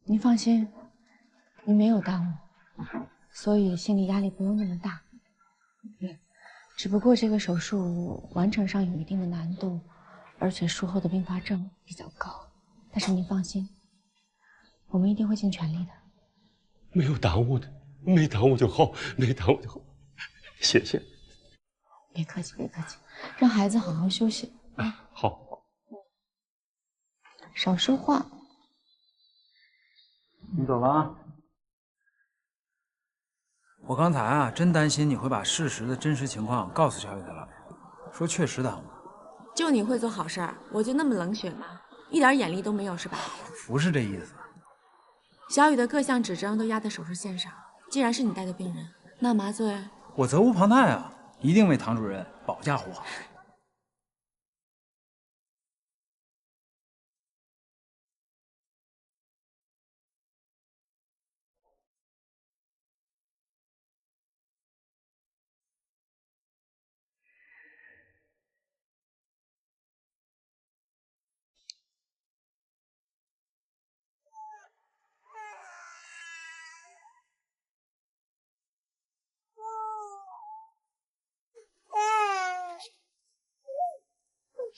你放心，你没有耽误，所以心理压力不用那么大。只不过这个手术完成上有一定的难度，而且术后的并发症比较高。但是您放心，我们一定会尽全力的。没有耽误的，没耽误就好，没耽误就好。谢谢。别客气，别客气，让孩子好好休息啊。好。少说话。你走了啊？我刚才啊，真担心你会把事实的真实情况告诉小雨他老婆，说确实耽误。就你会做好事儿，我就那么冷血吗？一点眼力都没有是吧？不是这意思。小雨的各项指征都压在手术线上，既然是你带的病人，那麻醉我责无旁贷啊，一定为唐主任保驾护航。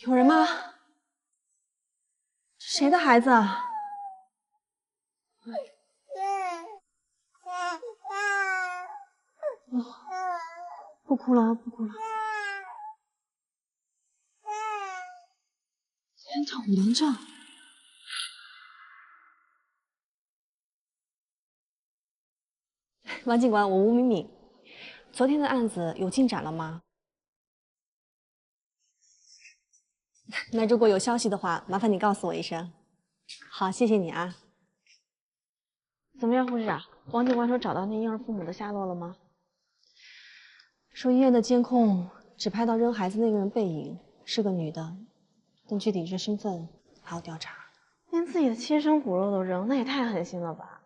有人吗？谁的孩子啊？不哭了，不哭了。5连症。王警官，我吴敏敏，昨天的案子有进展了吗？那如果有消息的话，麻烦你告诉我一声。好，谢谢你啊。怎么样，护士长？王警官说找到那婴儿父母的下落了吗？说医院的监控只拍到扔孩子那个人背影，是个女的，但具体这身份还要调查。连自己的亲生骨肉都扔，那也太狠心了吧！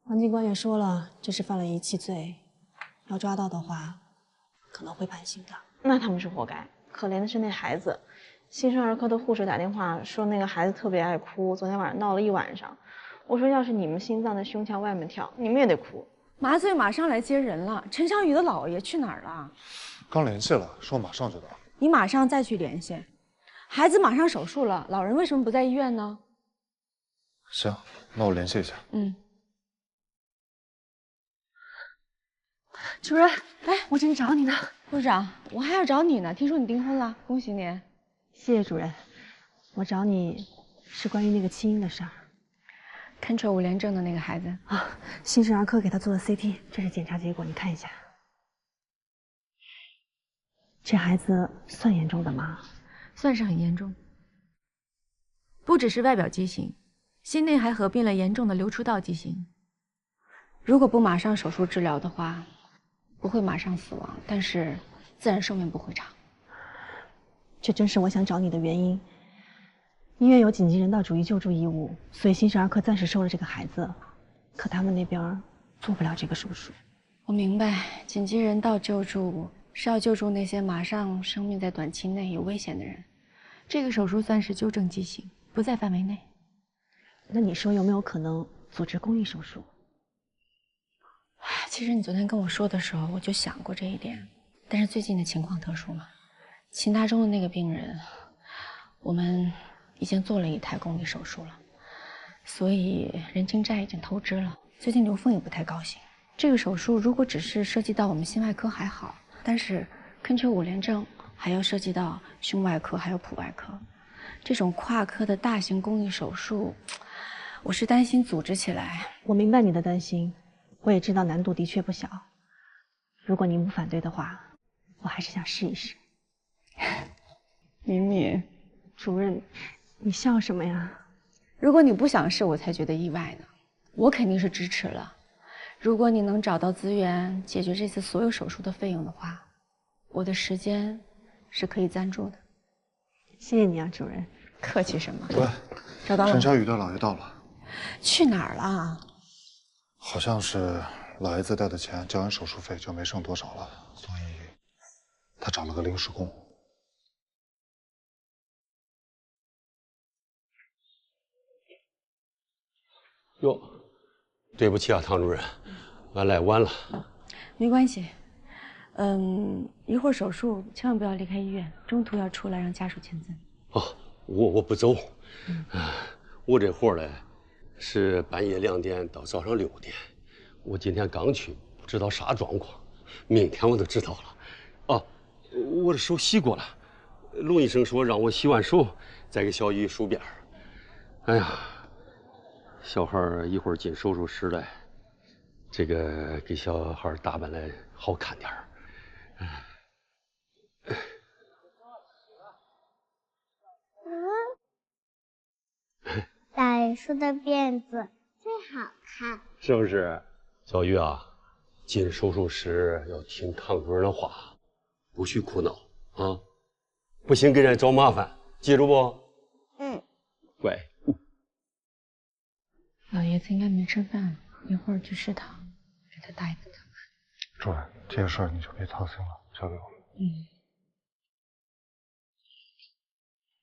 王警官也说了，这是犯了遗弃罪，要抓到的话，可能会判刑的。那他们是活该。可怜的是那孩子，新生儿科的护士打电话说那个孩子特别爱哭，昨天晚上闹了一晚上。我说要是你们心脏在胸腔外面跳，你们也得哭。麻醉马上来接人了，陈小雨的姥爷去哪儿了？刚联系了，说马上就到。你马上再去联系。孩子马上手术了，老人为什么不在医院呢？行，那我联系一下。嗯。主任，哎，我正找你呢。护士长，我还要找你呢。听说你订婚了，恭喜你。谢谢主任。我找你是关于那个弃婴的事儿。Control 5连症的那个孩子啊，新生儿科给他做了 CT， 这是检查结果，你看一下。这孩子算严重的吗？算是很严重，不只是外表畸形，心内还合并了严重的流出道畸形。如果不马上手术治疗的话，不会马上死亡，但是自然寿命不会长。这正是我想找你的原因。医院有紧急人道主义救助义务，所以新生儿科暂时收了这个孩子，可他们那边做不了这个手术。我明白，紧急人道救助是要救助那些马上生命在短期内有危险的人。这个手术算是纠正畸形，不在范围内。那你说有没有可能组织公益手术？其实你昨天跟我说的时候，我就想过这一点，但是最近的情况特殊嘛，秦大中的那个病人，我们已经做了一台公益手术了，所以人情债已经透支了。最近刘峰也不太高兴。这个手术如果只是涉及到我们心外科还好，但是Control 5连症还要涉及到胸外科还有普外科，这种跨科的大型公益手术，我是担心组织起来。我明白你的担心。我也知道难度的确不小，如果您不反对的话，我还是想试一试。敏敏，主任，你笑什么呀？如果你不想试，我才觉得意外呢。我肯定是支持了。如果你能找到资源解决这次所有手术的费用的话，我的时间是可以赞助的。谢谢你啊，主任。客气什么？喂，找到了吗？陈小雨的姥爷到了。去哪儿了？好像是老爷子带的钱交完手术费就没剩多少了，所以他找了个临时工。哟，对不起啊，唐主任，俺来晚了。没关系，一会儿手术千万不要离开医院，中途要出来让家属签字。哦，我不走，我这活嘞。是半夜2点到早上6点，我今天刚去，不知道啥状况，明天我就知道了。哦，我的手洗过了，龙医生说让我洗完手再给小雨梳辫儿。哎呀，小孩一会儿进手术室来，这个给小孩打扮来好看点儿。大人梳的辫子最好看，是不是？小雨啊，进手术室要听唐主任的话，不许哭闹啊！不行给人找麻烦，记住不？嗯。乖。老爷子应该没吃饭，一会儿去食堂给他打一个汤。主任，这个事儿你就别操心了，交给我。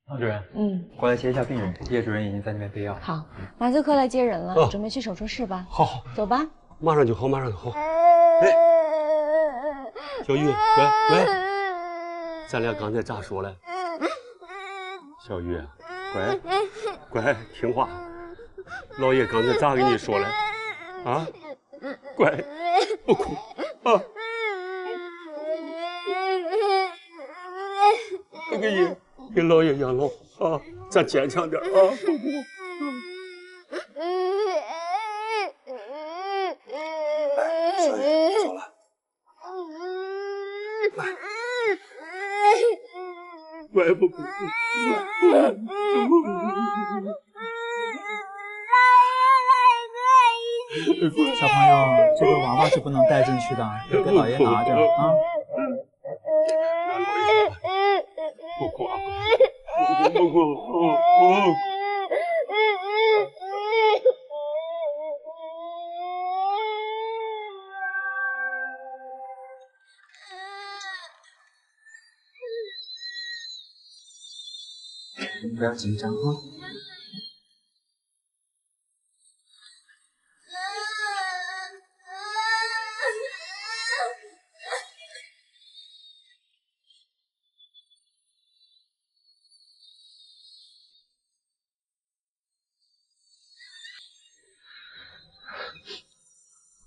汤主任，过来接一下病人，叶主任已经在那边备药。好，麻醉科来接人了，准备去手术室吧。好，走吧。马上就好，马上就好。哎，小雨，乖，咱俩刚才咋说嘞？小雨，乖，听话。老爷刚才咋跟你说嘞？啊，乖，不哭啊。给老爷养老啊，再坚强点啊！来，走了。乖不乖？小朋友，这个娃娃是不能带进去的，得给老爷拿着啊。不哭啊！不哭！不要紧张啊。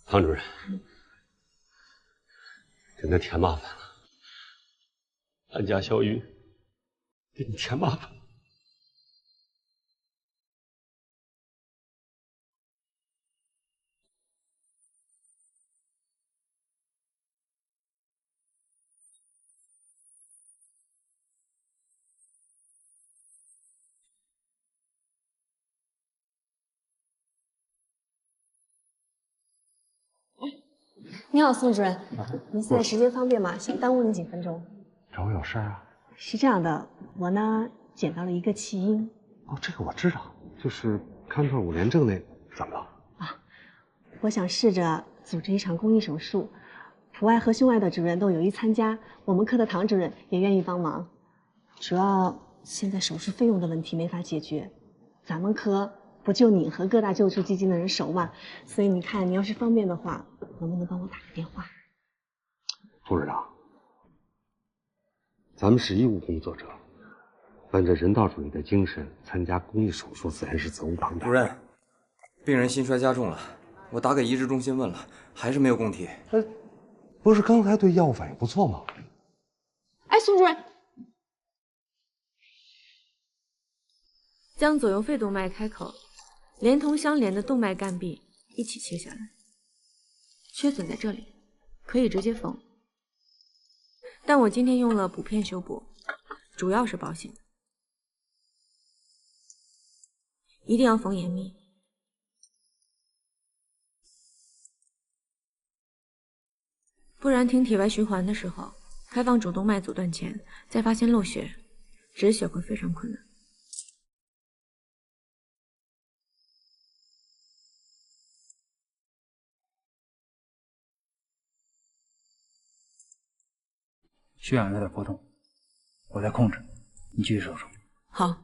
唐主任，给您添麻烦了。俺家小玉给你添麻烦。你好，宋主任，您现在时间方便吗？想耽误你几分钟？找我有事啊？是这样的，我呢捡到了一个弃婴。哦，这个我知道，就是康特5联症那，怎么了？我想试着组织一场公益手术，普外和胸外的主任都有意参加，我们科的唐主任也愿意帮忙。主要现在手术费用的问题没法解决，咱们科不就你和各大救助基金的人熟嘛，所以你看你要是方便的话，能不能帮我打个电话？副指导，咱们是医务工作者，本着人道主义的精神，参加公益手术自然是责无旁贷。主任，病人心衰加重了，我打给移植中心问了，还是没有供体。不是刚才对药物反应不错吗？哎，宋主任，将左右肺动脉开口连同相连的动脉干壁一起切下来，缺损在这里，可以直接缝。但我今天用了补片修补，主要是保险，一定要缝严密，不然停体外循环的时候，开放主动脉阻断前再发现漏血，止血会非常困难。血氧有点波动，我在控制，你继续手术。好。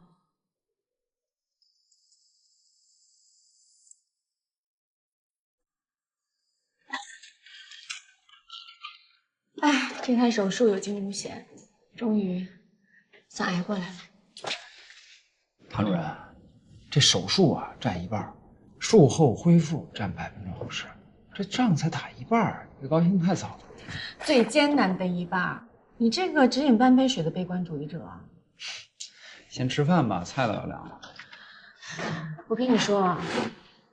哎，这台手术有惊无险，终于算挨过来了。唐主任，这手术啊占一半，术后恢复占50%，这仗才打一半，别高兴太早了。最艰难的一半，你这个只饮半杯水的悲观主义者啊！先吃饭吧，菜都要凉了。我跟你说啊，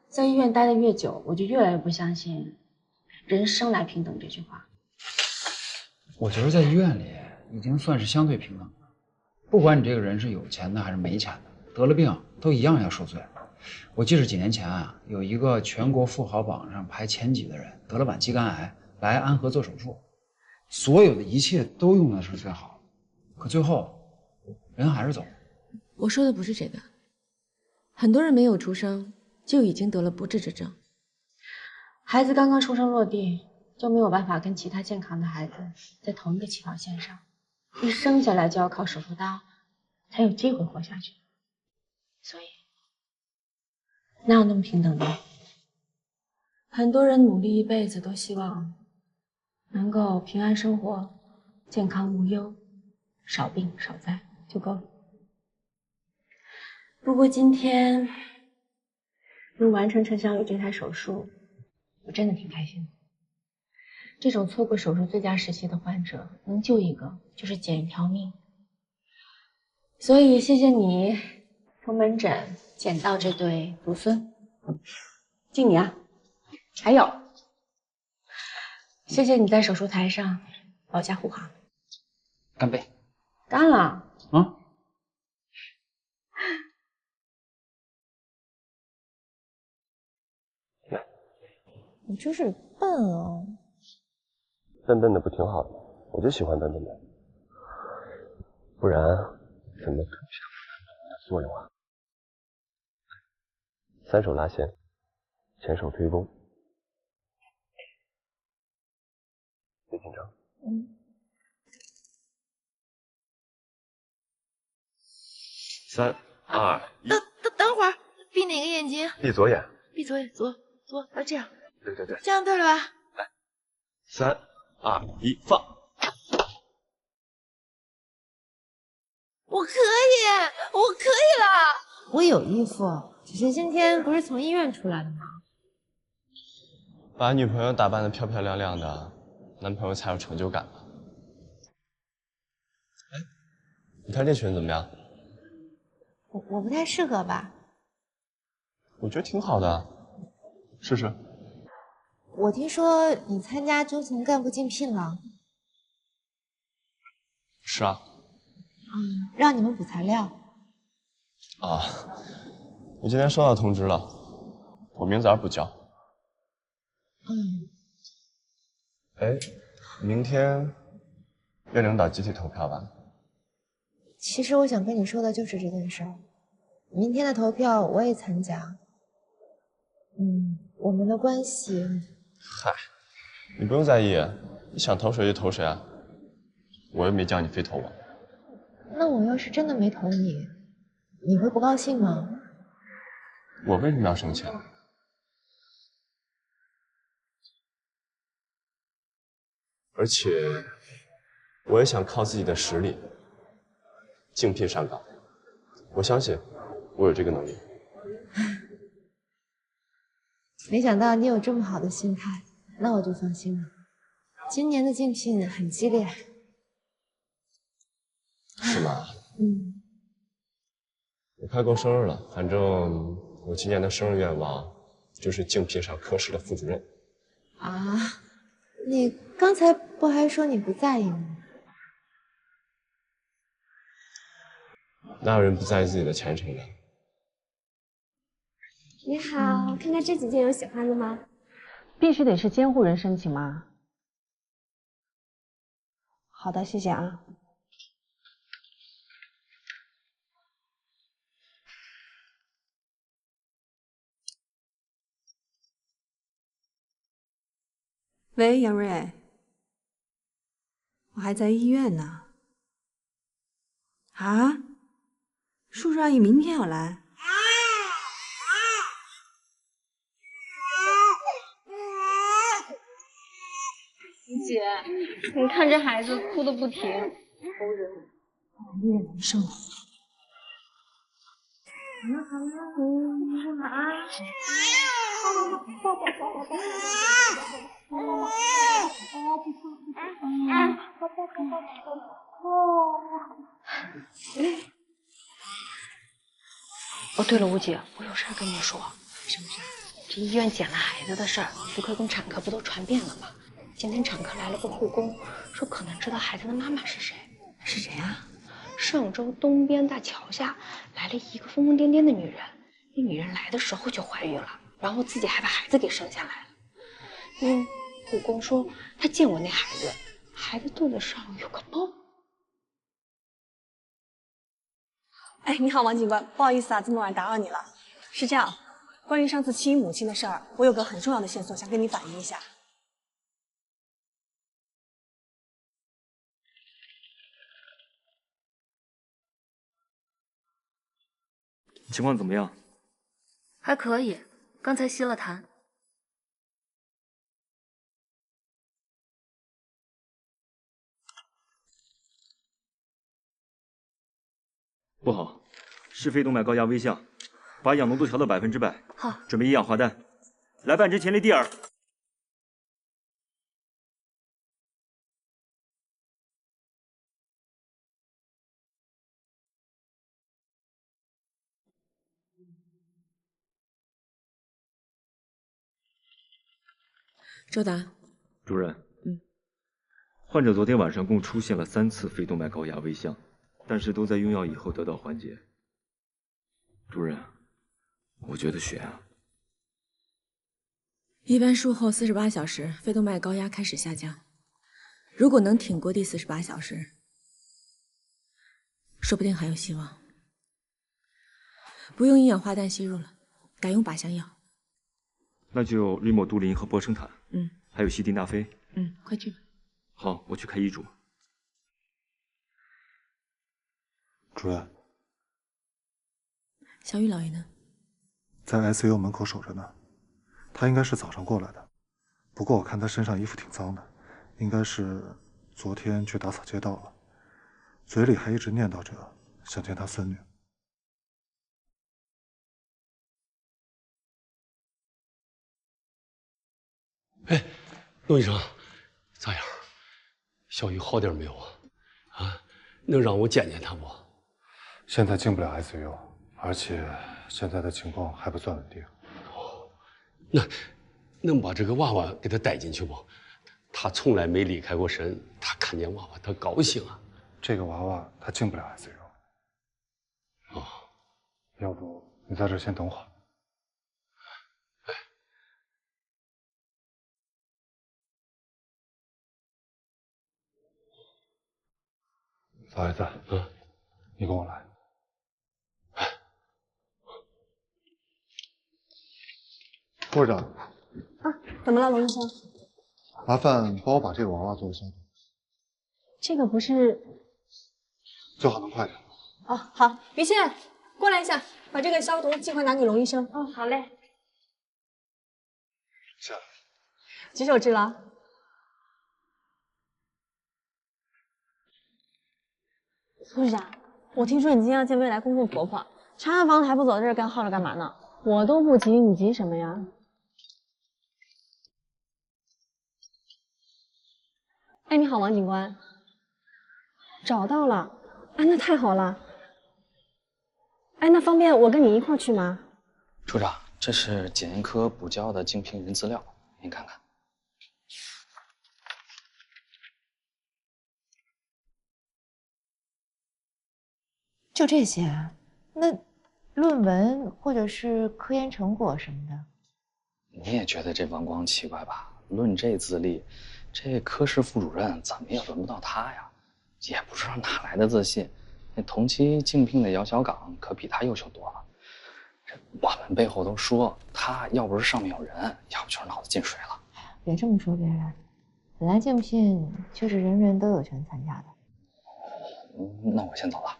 在医院待得越久，我就越来越不相信“人生来平等”这句话。我觉得在医院里已经算是相对平等了，不管你这个人是有钱的还是没钱的，得了病都一样要受罪。我记得几年前啊，有一个全国富豪榜上排前几的人得了晚期肝癌，来安和做手术，所有的一切都用的是最好，可最后人还是走了。我说的不是这个，很多人没有出生就已经得了不治之症，孩子刚刚出生落地就没有办法跟其他健康的孩子在同一个起跑线上，一生下来就要靠手术刀才有机会活下去，所以哪有那么平等的？很多人努力一辈子都希望能够平安生活，健康无忧，少病少灾就够了。不过今天能完成陈小雨这台手术，我真的挺开心的。这种错过手术最佳时期的患者，能救一个就是捡一条命。所以谢谢你从门诊捡到这对独孙，敬你啊！还有，谢谢你在手术台上保驾护航。干杯！干了啊！你真是笨哦。笨笨的不挺好的？我就喜欢笨笨的，不然怎么出现的作用啊？三手拉线，前手推弓，别紧张。3、2、1，等会儿，闭哪个眼睛？闭左眼。闭左眼，左，这样。对，这样对了吧？3、2、1，放。我可以了。我有衣服，只是今天不是从医院出来的吗？把女朋友打扮得漂漂亮亮的，男朋友才有成就感吧？哎，你看这裙子怎么样？我不太适合吧？我觉得挺好的，试试。我听说你参加中层干部竞聘了。是啊。让你们补材料。啊，我今天收到通知了，我明早补交。哎，明天院领导集体投票吧？其实我想跟你说的就是这件事儿。明天的投票我也参加。我们的关系……嗨，你不用在意，你想投谁就投谁啊，我又没叫你非投我。那我要是真的没投你，你会不高兴吗？我为什么要生气？而且，我也想靠自己的实力竞聘上岗。我相信我有这个能力。没想到你有这么好的心态，那我就放心了。今年的竞聘很激烈。是吗？我快过生日了，反正我今年的生日愿望就是竞聘上科室的副主任。啊，你刚才不还说你不在意吗？哪有人不在意自己的前程的？你好，看看这几件有喜欢的吗？必须得是监护人申请吗？好的，谢谢啊。喂，杨瑞，我还在医院呢。啊？叔叔阿姨明天要来？姐，你看这孩子哭的不停，有点难受。哦，对了，吴姐，我有事儿跟你说。什么事儿？这医院捡了孩子的事儿，妇科跟产科不都传遍了吗？今天产科来了个护工，说可能知道孩子的妈妈是谁。是谁啊？上周东边大桥下来了一个疯疯癫癫的女人，那女人来的时候就怀孕了，然后自己还把孩子给生下来了。护工说他见过那孩子，孩子肚子上有个包。哎，你好，王警官，不好意思啊，这么晚打扰你了。是这样，关于上次弃医母亲的事儿，我有个很重要的线索想跟你反映一下。情况怎么样？还可以，刚才吸了痰。不好，是非动脉高压危象，把氧浓度调到100%。好，准备一氧化氮，来半支前列地尔。周达，主任，患者昨天晚上共出现了3次肺动脉高压微象，但是都在用药以后得到缓解。主任，我觉得悬啊。一般术后48小时，肺动脉高压开始下降。如果能挺过第48小时，说不定还有希望。不用一氧化氮吸入了，改用靶向药。那就瑞莫都林和波生坦，还有西地那非。快去吧。好，我去开医嘱。主任，小雨老爷呢？在 ICU 门口守着呢。他应该是早上过来的，不过我看他身上衣服挺脏的，应该是昨天去打扫街道了，嘴里还一直念叨着想见他孙女。哎，陆医生，咋样？小雨好点没有啊？啊，能让我见见他不？现在进不了 ICU， 而且现在的情况还不算稳定。那能把这个娃娃给他带进去不？他从来没离开过身，他看见娃娃他高兴啊。这个娃娃他进不了 ICU。哦，要不你在这先等会儿。老爷子，你跟我来。护士长。怎么了，龙医生？麻烦帮我把这个娃娃做个消毒，这个不是……最好能快点。哦，好，于倩，过来一下，把这个消毒尽快拿给龙医生。哦，好嘞。是。举手之劳。护士长，我听说你今天要见未来公公婆婆，查完房子还不走，在这干耗着干嘛呢？我都不急，你急什么呀？哎，你好，王警官。找到了，哎，那太好了。哎，那方便我跟你一块儿去吗？处长，这是检验科补交的竞聘人资料，您看看。就这些啊？那论文或者是科研成果什么的？你也觉得这王光奇怪吧？论这资历，这科室副主任怎么也轮不到他呀。也不知道哪来的自信，那同期竞聘的姚小岗可比他优秀多了。这我们背后都说他要不是上面有人，要不就是脑子进水了。别这么说别人，本来竞聘就是人人都有权参加的。那我先走了。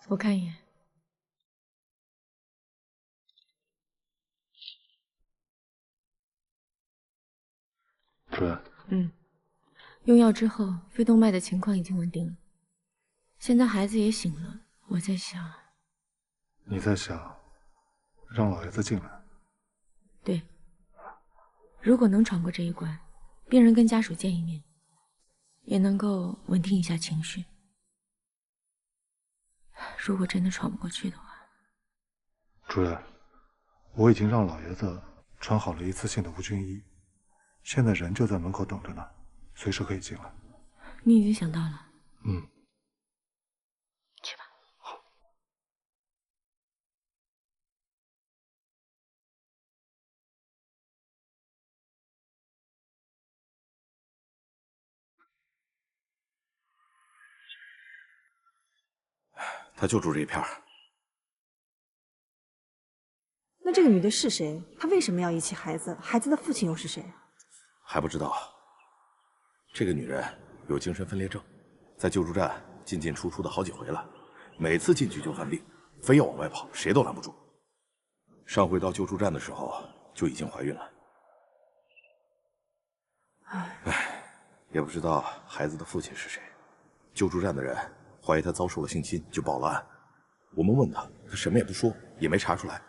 我看一眼。主任。用药之后，肺动脉的情况已经稳定了。现在孩子也醒了，我在想。你在想让老爷子进来？对。如果能闯过这一关，病人跟家属见一面，也能够稳定一下情绪。如果真的闯不过去的话，主任，我已经让老爷子穿好了一次性的无菌衣，现在人就在门口等着呢，随时可以进来。你已经想到了？去吧。好。他就住这一片儿。那这个女的是谁？她为什么要遗弃孩子？孩子的父亲又是谁？还不知道。这个女人有精神分裂症，在救助站进进出出的好几回了，每次进去就犯病，非要往外跑，谁都拦不住。上回到救助站的时候就已经怀孕了。唉，也不知道孩子的父亲是谁。救助站的人怀疑他遭受了性侵，就报了案。我们问他，他什么也不说，也没查出来，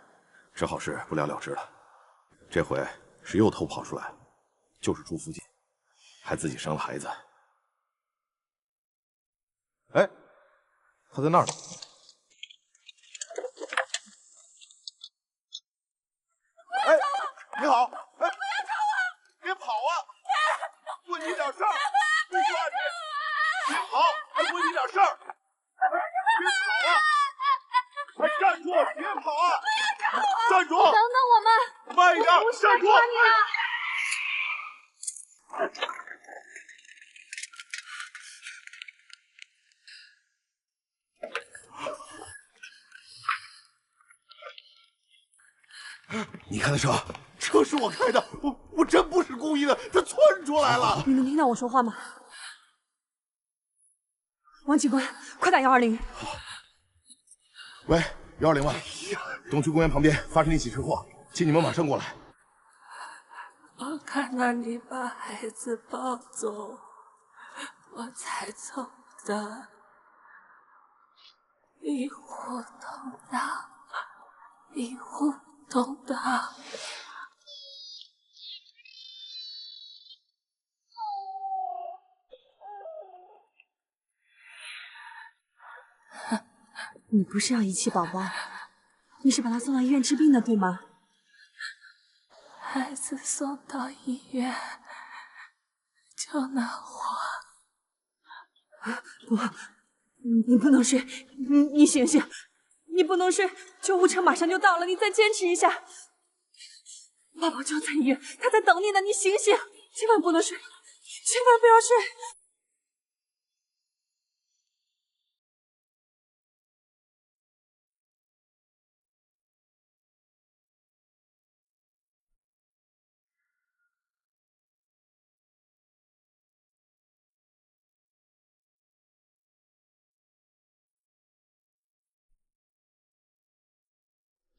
只好是不了了之了。这回是又偷跑出来，就是住附近，还自己生了孩子。他在那儿呢。哎，你好，哎，别跑啊！问你点事儿，你说你好，还问你点事儿，别跑啊！快站住，别跑啊！站住！等等我们，慢一点，站住！你看的车，车是我开的，我真不是故意的，他窜出来了。你能听到我说话吗？王警官，快打120！喂，120吗？东区公园旁边发生一起车祸，请你们马上过来。我看到你把孩子抱走，我才走的。一户同道，一户同道。你不是要遗弃宝宝，你是把他送到医院治病的，对吗？孩子送到医院就能活。不，你不能睡，你醒醒，你不能睡，救护车马上就到了，你再坚持一下。宝宝就在医院，他在等你呢，你醒醒，千万不能睡，千万不要睡。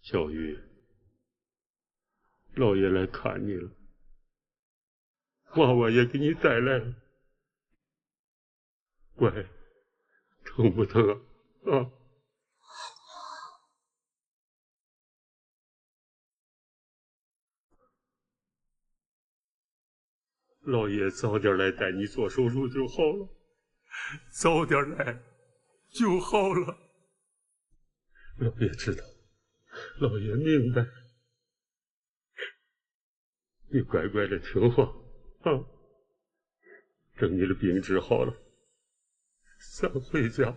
小玉，老爷来看你了，娃娃也给你带来了，乖，疼不疼啊？老爷早点来带你做手术就好了，早点来就好了。老爷知道，老爷明白，你乖乖的听话啊。等你的病治好了，咱回家，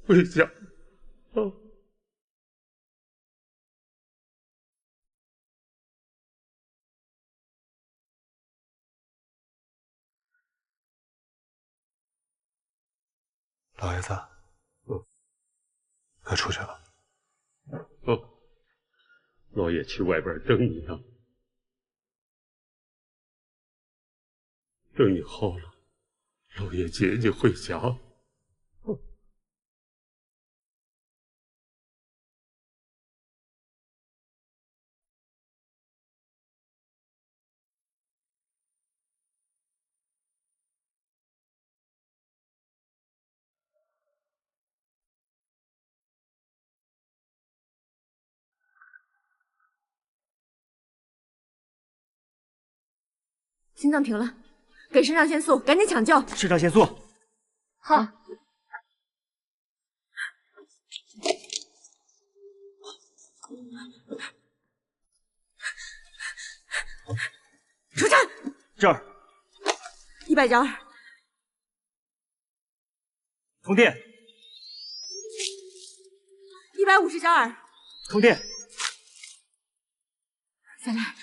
回家啊。老爷子，快出去了。哦，老爷去外边等你呢。等你好了，老爷接你回家。心脏停了，给肾上腺素，赶紧抢救。肾上腺素。好。出站。这儿。192。通电。150.2。通电。再来。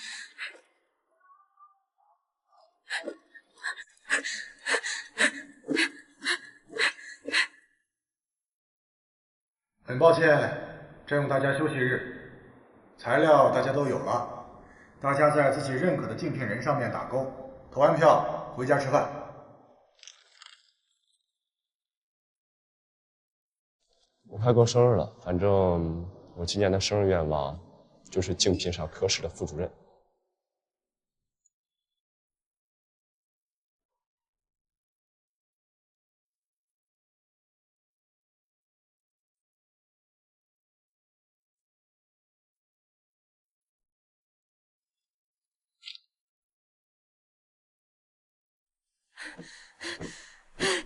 很抱歉占用大家休息日，材料大家都有了，大家在自己认可的竞聘人上面打勾，投完票回家吃饭。我快过生日了，反正我今年的生日愿望就是竞聘上科室的副主任。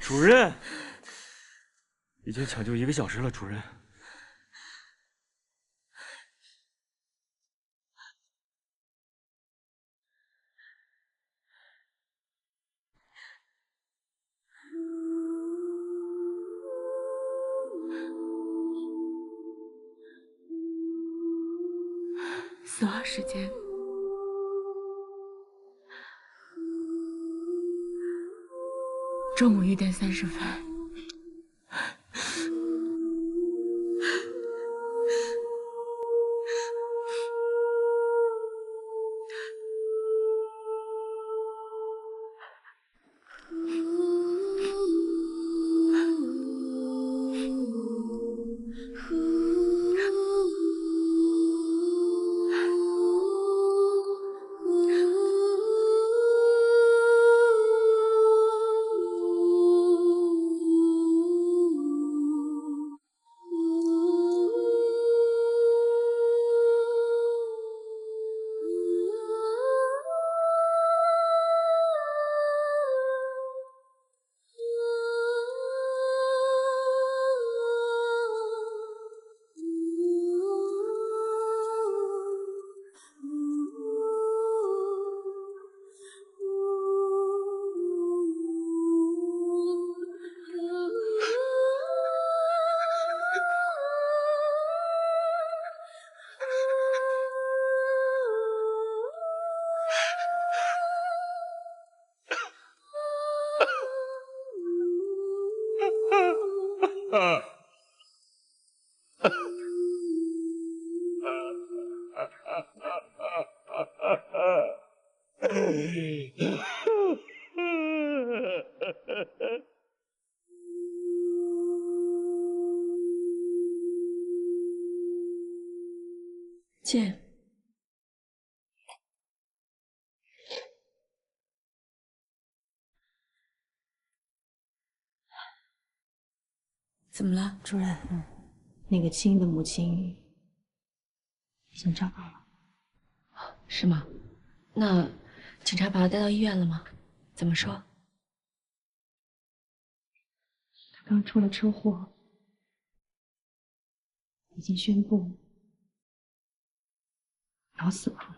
主任，已经抢救1个小时了，主任。死亡时间中午1点30分。剑，怎么了，主任？那个青的母亲已经找到了。是吗？那警察把他带到医院了吗？怎么说？他刚出了车祸，已经宣布脑死亡了。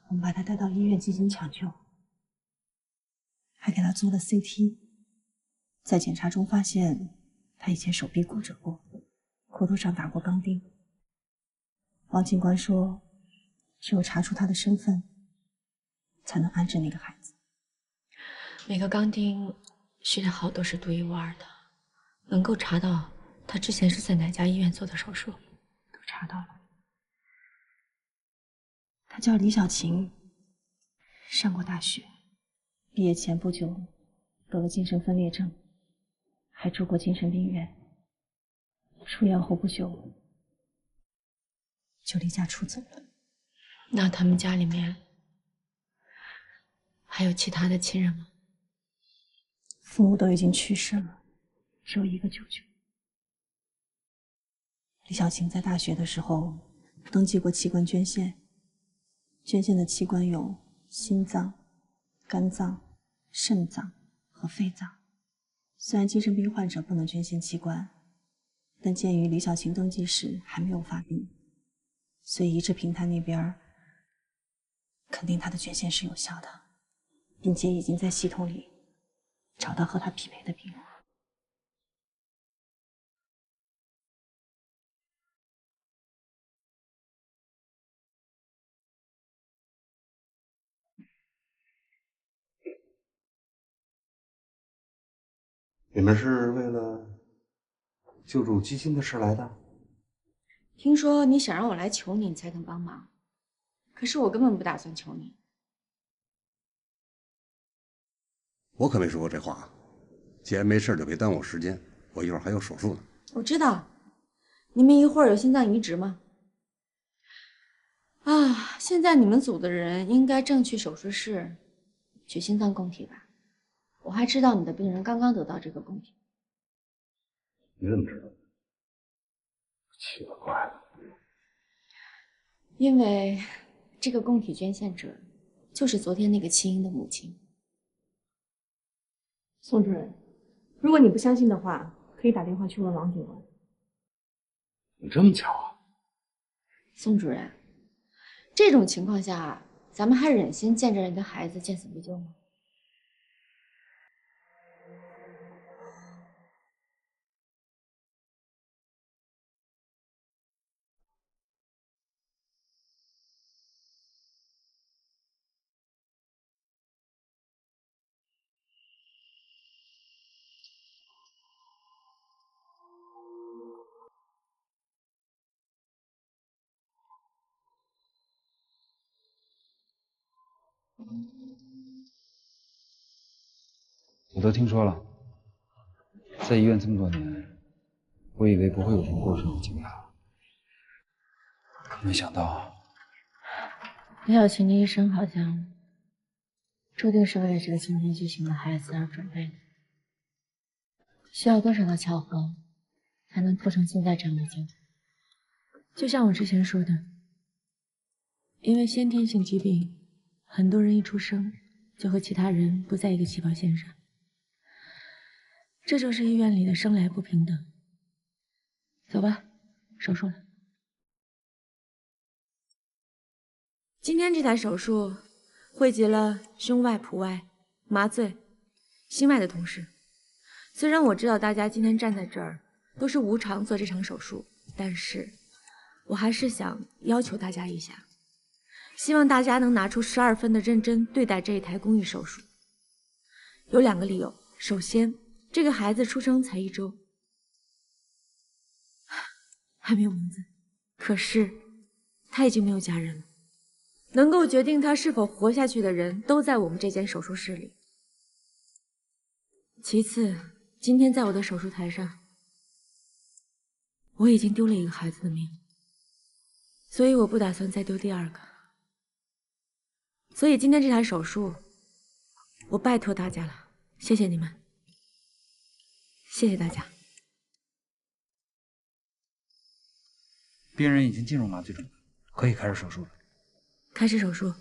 我们把他带到医院进行抢救，还给他做了 CT。在检查中发现，他以前手臂骨折过，骨头上打过钢钉。王警官说，只有查出他的身份，才能安置那个孩子。每个钢钉序列号都是独一无二的，能够查到他之前是在哪家医院做的手术。都查到了。他叫李小晴，上过大学，毕业前不久得了精神分裂症，还住过精神病院。出院后不久就离家出走了。那他们家里面还有其他的亲人吗？父母都已经去世了，只有一个舅舅。李小晴在大学的时候登记过器官捐献，捐献的器官有心脏、肝脏、肾脏和肺脏。虽然精神病患者不能捐献器官，但鉴于李小晴登记时还没有发病，所以移植平台那边肯定她的捐献是有效的，并且已经在系统里找到和她匹配的病人。你们是为了救助基金的事来的？听说你想让我来求你，你才肯帮忙，可是我根本不打算求你。我可没说过这话。既然没事就别耽误我时间，我一会儿还有手术呢。我知道，你们一会儿有心脏移植吗？啊，现在你们组的人应该正去手术室取心脏供体吧？我还知道你的病人刚刚得到这个供体。你怎么知道？奇了怪了。因为这个供体捐献者就是昨天那个弃婴的母亲。宋主任，如果你不相信的话，可以打电话去问王警官。你这么巧啊？宋主任，这种情况下，咱们还忍心见着人家孩子见死不救吗？我都听说了，在医院这么多年，我以为不会有什么过生的经历，没想到。李小琴的一生好像注定是为了这个今天觉醒的孩子而准备的。需要多少的巧合，才能促成现在这样的结果？就像我之前说的，因为先天性疾病，很多人一出生就和其他人不在一个起跑线上。这就是医院里的生来不平等。走吧，手术了。今天这台手术汇集了胸外、脯外、麻醉、心外的同事。虽然我知道大家今天站在这儿都是无偿做这场手术，但是我还是想要求大家一下，希望大家能拿出12分的认真对待这一台公益手术。有2个理由，首先，这个孩子出生才1周，还没有名字，可是他已经没有家人了。能够决定他是否活下去的人都在我们这间手术室里。其次，今天在我的手术台上，我已经丢了一个孩子的命，所以我不打算再丢第2个。所以今天这台手术，我拜托大家了，谢谢你们，谢谢大家。病人已经进入麻醉中，可以开始手术了。开始手术。